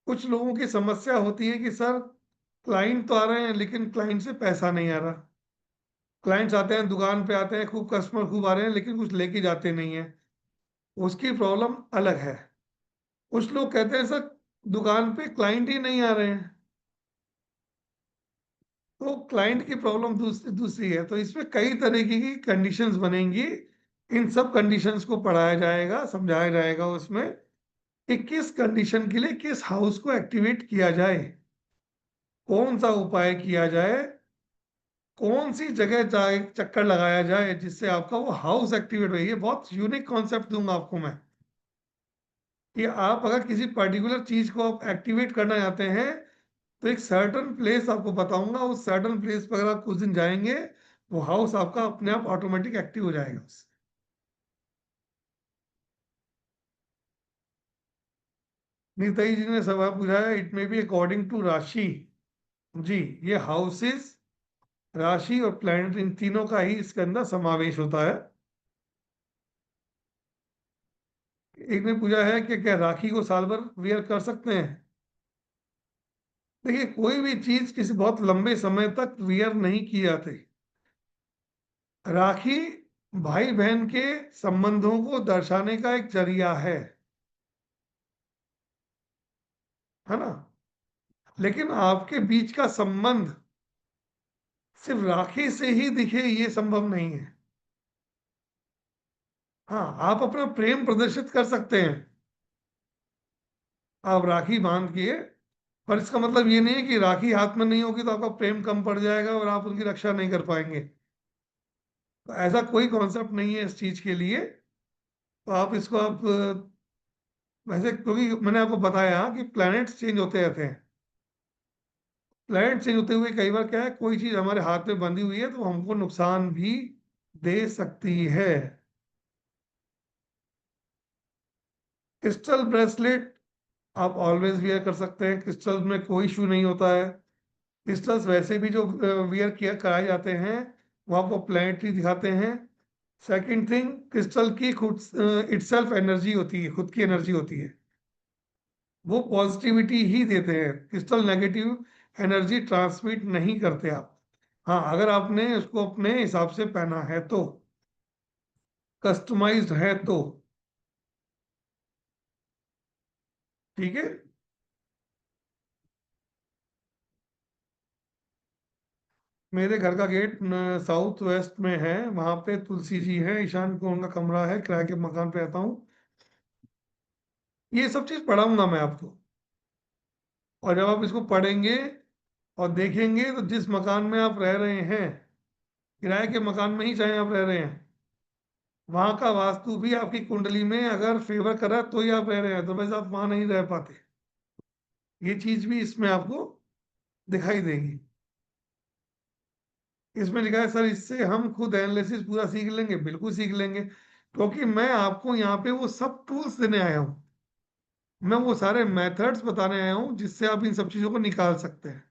कुछ लोगों की समस्या होती है कि सर क्लाइंट तो आ रहे हैं लेकिन क्लाइंट से पैसा नहीं आ रहा। क्लाइंट्स आते हैं, दुकान पे आते हैं, खूब कस्टमर खूब आ रहे हैं, लेकिन कुछ लेके जाते नहीं है, उसकी प्रॉब्लम अलग है। कुछ लोग कहते हैं सर दुकान पे क्लाइंट ही नहीं आ रहे हैं, तो क्लाइंट की प्रॉब्लम दूसरी है। तो इसमें कई तरीके की कंडीशंस बनेंगी, इन सब कंडीशंस को पढ़ाया जाएगा, समझाया जाएगा उसमें कि किस कंडीशन के लिए किस हाउस को एक्टिवेट किया जाए, कौन सा उपाय किया जाए, कौन सी जगह जाए, चक्कर लगाया जाए जिससे आपका वो हाउस एक्टिवेट हो। ये बहुत यूनिक कॉन्सेप्ट दूंगा आपको मैं कि आप अगर किसी पर्टिकुलर चीज को आप एक्टिवेट करना चाहते हैं तो एक सर्टन प्लेस आपको बताऊंगा, उस सर्टन प्लेस पर अगर आप कुछ दिन जाएंगे वो हाउस आपका अपने आप ऑटोमेटिक एक्टिव हो जाएगा उससे। नीताई जी ने सवाल पूछा है, it may be according to rashi. जी, ये हाउसेस, राशि और प्लैनेट, इन तीनों का ही इसके अंदर समावेश होता है। एक ने पूछा है कि क्या राखी को साल भर वियर कर सकते हैं। देखिए कोई भी चीज किसी बहुत लंबे समय तक वियर नहीं की जाती। राखी भाई बहन के संबंधों को दर्शाने का एक जरिया है ना, लेकिन आपके बीच का संबंध सिर्फ राखी से ही दिखे ये संभव नहीं है। हाँ, आप अपना प्रेम प्रदर्शित कर सकते हैं, आप राखी बांध के, पर इसका मतलब ये नहीं है कि राखी हाथ में नहीं होगी तो आपका प्रेम कम पड़ जाएगा और आप उनकी रक्षा नहीं कर पाएंगे। तो ऐसा कोई कॉन्सेप्ट नहीं है इस चीज के लिए। तो आप इसको आप वैसे, क्योंकि मैंने आपको बताया कि प्लैनेट्स चेंज होते रहते हैं, प्लैनेट चेंज होते हुए कई बार क्या है, कोई चीज हमारे हाथ में बंधी हुई है तो हमको नुकसान भी दे सकती है। क्रिस्टल ब्रेसलेट आप ऑलवेज वियर कर सकते हैं, क्रिस्टल में कोई इशू नहीं होता है। क्रिस्टल्स वैसे भी जो वियर किया कराए जाते हैं वो आपको प्लैनेटरी दिखाते हैं। सेकंड थिंग, क्रिस्टल की खुद इटसेल्फ एनर्जी होती है, खुद की एनर्जी होती है, वो पॉजिटिविटी ही देते हैं। क्रिस्टल नेगेटिव एनर्जी ट्रांसमिट नहीं करते आप। हाँ, अगर आपने उसको अपने हिसाब से पहना है तो, कस्टमाइज्ड है तो, ठीक है। मेरे घर का गेट साउथ वेस्ट में है, वहां पे तुलसी जी है, ईशान कोण का कमरा है, किराए के मकान पे रहता हूँ। ये सब चीज पढ़ाऊंगा मैं आपको, और जब आप इसको पढ़ेंगे और देखेंगे तो जिस मकान में आप रह रहे हैं, किराए के मकान में ही चाहे आप रह रहे हैं, वहां का वास्तु भी आपकी कुंडली में अगर फेवर करा तो ही आप रह रहे हैं, तो वैसे आप वहां नहीं रह पाते। ये चीज भी इसमें आपको दिखाई देगी। इसमें लिखा है सर इससे हम खुद एनालिसिस पूरा सीख लेंगे। बिल्कुल सीख लेंगे, क्योंकि मैं आपको यहाँ पे वो सब टूल्स देने आया हूँ, मैं वो सारे मेथड्स बताने आया हूँ जिससे आप इन सब चीजों को निकाल सकते हैं।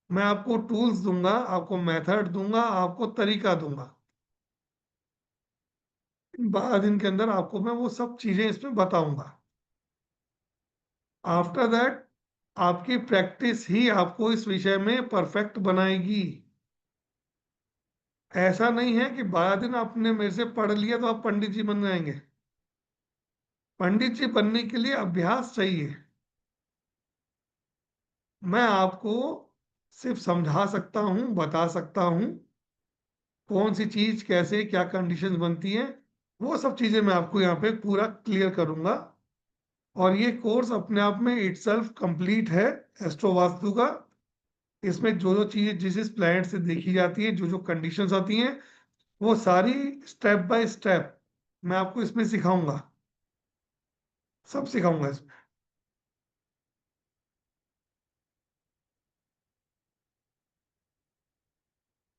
मैं आपको टूल्स दूंगा, आपको मेथड दूंगा, आपको तरीका दूंगा। 12 दिन के अंदर आपको मैं वो सब चीजें इसमें बताऊंगा। आफ्टर दैट आपकी प्रैक्टिस ही आपको इस विषय में परफेक्ट बनाएगी। ऐसा नहीं है कि 12 दिन आपने मेरे से पढ़ लिया तो आप पंडित जी बन जाएंगे। पंडित जी बनने के लिए अभ्यास चाहिए। मैं आपको सिर्फ समझा सकता हूं, बता सकता हूं कौन सी चीज कैसे क्या कंडीशंस बनती हैं, वो सब चीजें मैं आपको यहाँ पे पूरा क्लियर करूंगा। और ये कोर्स अपने आप में इटसेल्फ कंप्लीट है एस्ट्रो वास्तु का। इसमें जो जो चीजें जिस जिस प्लैनेट से देखी जाती है, जो जो कंडीशंस आती हैं, वो सारी स्टेप बाय स्टेप मैं आपको इसमें सिखाऊंगा, सब सिखाऊंगा इसमें।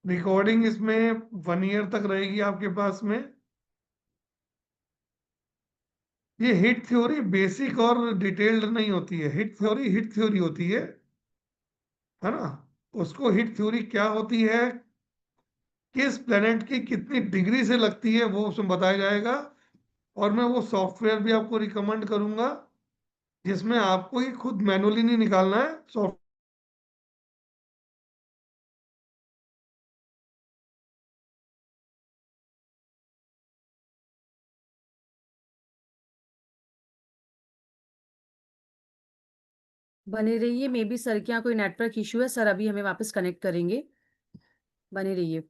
रिकॉर्डिंग इसमें 1 ईयर तक रहेगी आपके पास में। ये हिट थ्योरी बेसिक और डिटेल्ड नहीं होती है, हिट थ्योरी होती है ना। उसको हीट थ्योरी क्या होती है, किस प्लेनेट की कितनी डिग्री से लगती है, वो उसमें बताया जाएगा। और मैं वो सॉफ्टवेयर भी आपको रिकमेंड करूंगा जिसमें आपको ये खुद मैनुअली नहीं निकालना है, सॉफ्ट बने रहिए, मे बी सर के यहाँ कोई नेटवर्क इशू है, सर अभी हमें वापस कनेक्ट करेंगे, बने रहिए।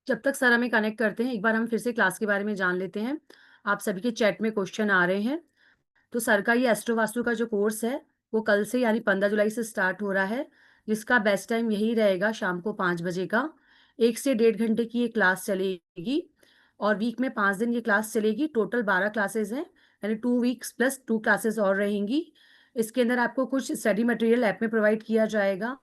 जब तक सर हमें कनेक्ट करते हैं, एक बार हम फिर से क्लास के बारे में जान लेते हैं। आप सभी के चैट में क्वेश्चन आ रहे हैं। तो सर का ये एस्ट्रो वास्तु का जो कोर्स है, वो कल से यानी 15 जुलाई से स्टार्ट हो रहा है, जिसका बेस्ट टाइम यही रहेगा शाम को 5 बजे का। 1 से 1.5 घंटे की ये क्लास चलेगी और वीक में 5 दिन ये क्लास चलेगी। टोटल 12 क्लासेज हैं, यानी 2 वीक्स प्लस 2 क्लासेस और रहेंगी। इसके अंदर आपको कुछ स्टडी मटेरियल ऐप में प्रोवाइड किया जाएगा,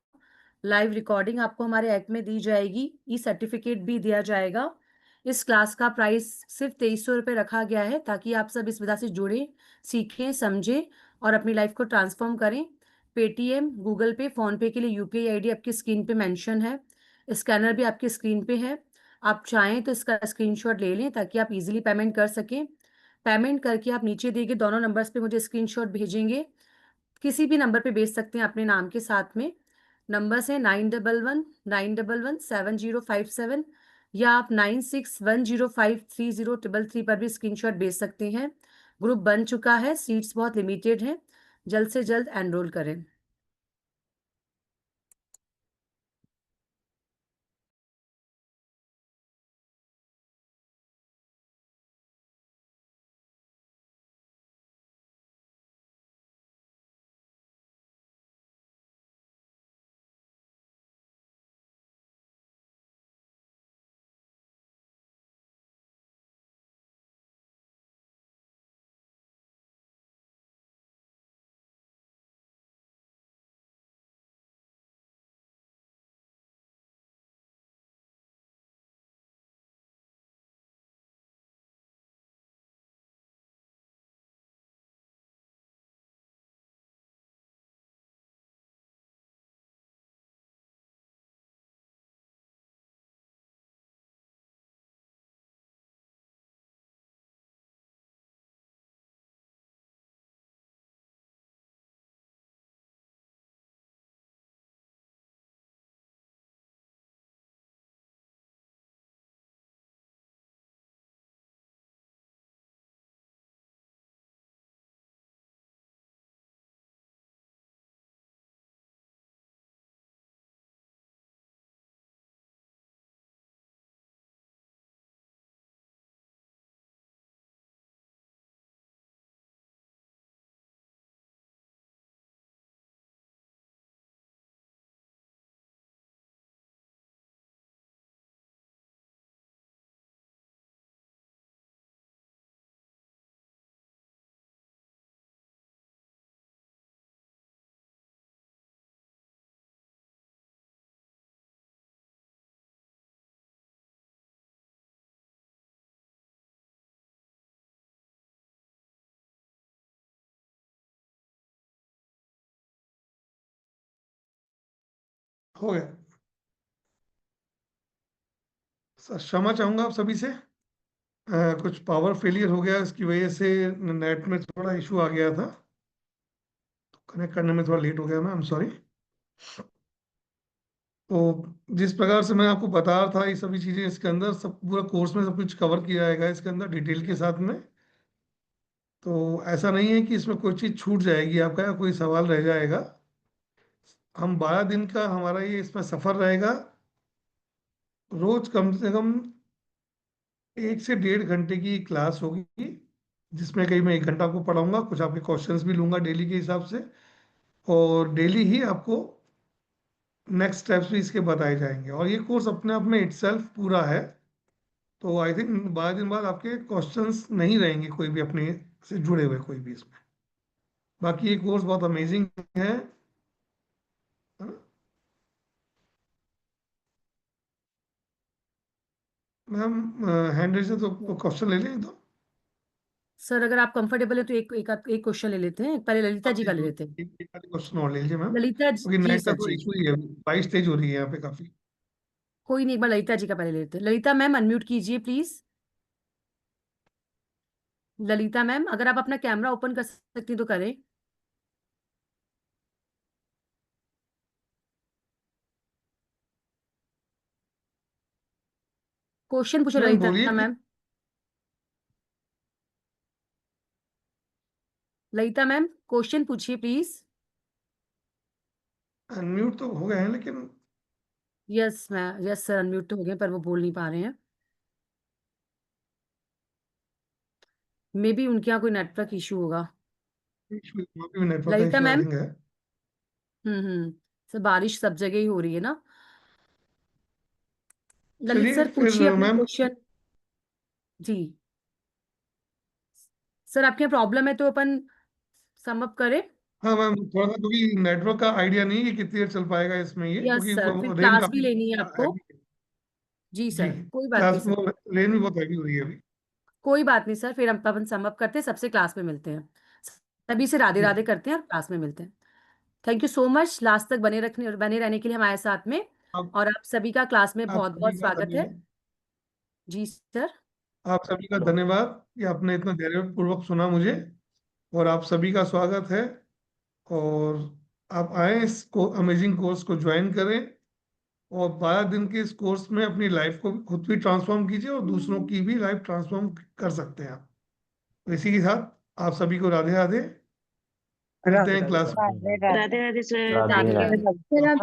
लाइव रिकॉर्डिंग आपको हमारे ऐप में दी जाएगी, ई सर्टिफिकेट भी दिया जाएगा। इस क्लास का प्राइस सिर्फ 2300 रुपये रखा गया है, ताकि आप सब इस विधा से जुड़ें, सीखें, समझें और अपनी लाइफ को ट्रांसफॉर्म करें। पेटीएम, गूगल पे, फोन पे के लिए यूपीआई आईडी आपकी स्क्रीन पे मेंशन है, स्कैनर भी आपकी स्क्रीन पे है। आप चाहें तो इसका स्क्रीनशॉट ले लें ताकि आप इजीली पेमेंट कर सकें। पेमेंट करके आप नीचे दिए गए दोनों नंबर्स पे मुझे स्क्रीनशॉट भेजेंगे। किसी भी नंबर पे भेज सकते हैं अपने नाम के साथ में। नंबर्स है 9111911707, या आप 9610530333 पर भी स्क्रीनशॉट भेज सकते हैं। ग्रुप बन चुका है, सीट्स बहुत लिमिटेड हैं, जल्द से जल्द एनरोल करें। हो गया सर, क्षमा चाहूंगा आप सभी से। कुछ पावर फेलियर हो गया, इसकी वजह से नेट में थोड़ा इशू आ गया था, तो कनेक्ट करने में थोड़ा लेट हो गया। मैं आई एम सॉरी। तो जिस प्रकार से मैं आपको बता रहा था, ये सभी चीजें इसके अंदर सब पूरा कोर्स में सब कुछ कवर किया जाएगा इसके अंदर डिटेल के साथ में। तो ऐसा नहीं है कि इसमें कोई चीज छूट जाएगी आपका या कोई सवाल रह जाएगा। हम 12 दिन का हमारा ये इसमें सफर रहेगा। रोज कम से कम 1 से 1.5 घंटे की क्लास होगी, जिसमें कहीं मैं 1 घंटा आपको पढ़ाऊंगा, कुछ आपके क्वेश्चंस भी लूंगा डेली के हिसाब से, और डेली ही आपको नेक्स्ट स्टेप्स भी इसके बताए जाएंगे। और ये कोर्स अपने आप में इटसेल्फ पूरा है, तो आई थिंक 12 दिन बाद आपके क्वेश्चंस नहीं रहेंगे कोई भी अपने से जुड़े हुए कोई भी इसमें। बाकी ये कोर्स बहुत अमेजिंग है ना? मैम हैंड रेज है तो क्वेश्चन ले लें तो। सर अगर आप कंफर्टेबल है तो एक क्वेश्चन ले लेते हैं, पहले ललिता जी का ले लेते हैं। एक क्वेश्चन और ले लीजिए मैम, ललिता क्योंकि जी नेट का सर थोड़ा जी, इशू ही है, बारिश तेज हो रही है यहाँ पे काफी। कोई नहीं, एक बार ललिता जी का पहले ले लेते हैं। ललिता मैम अनम्यूट कीजिए प्लीज। ललिता मैम अगर आप अपना कैमरा ओपन कर सकती हैं तो करें। क्वेश्चन पूछो मैम बोलिए। Lalita ma'am. Lalita ma'am question पूछिए प्लीज। अनम्यूट तो हो गए हैं लेकिन yes ma'am, yes sir unmute तो हो गए पर वो बोल नहीं पा रहे हैं। मे बी उनके यहाँ कोई नेटवर्क इशू होगा। वहाँ पे भी नेटवर्क का Lalita issue I ma'am. Think है। सर बारिश सब जगह ही हो रही है ना। ललित चलिए सर फिर पूछिए अपना मैम। क्वेश्चन। जी सर, आपके यहाँ प्रॉब्लम है तो अपन सम अप करें। हाँ मैम, थोड़ा सा क्योंकि नेटवर्क का आइडिया नहीं है कि कितनी देर चल पाएगा इसमें ये, यस क्योंकि सर, फिर रेन क्लास भी काफी लेनी है आपको। हैवी है। जी जी, सर, कोई बात नहीं क्लास सर। वो रेन भी बहुत हैवी हो रही है अभी। कोई बात नहीं सर, फिर हम अपन सम अप करते हैं, सबसे क्लास में मिलते हैं। सभी से राधे जी राधे करते हैं और क्लास में मिलते हैं। Thank you so much last तक बने रहने के लिए हमारे साथ में। आप और आप सभी का क्लास में आप बहुत सभी बहुत का स्वागत है। धन्यवाद। जी सर। आप सभी का धन्यवाद कि आपने इतना धैर्यपूर्वक सुना मुझे, और आप सभी का स्वागत है। और आप आए इस अमेजिंग कोर्स को ज्वाइन करें, और 12 दिन के इस कोर्स में अपनी लाइफ को खुद भी ट्रांसफॉर्म कीजिए और दूसरों की भी लाइफ ट्रांसफॉर्म कर सकते हैं आप। तो इसी के साथ आप सभी को राधे राधे। मिलते राधे हैं राधे क्लास में। Radhe Radhe Radhe Radhe sir, Radhe thank Radhe. You. फिर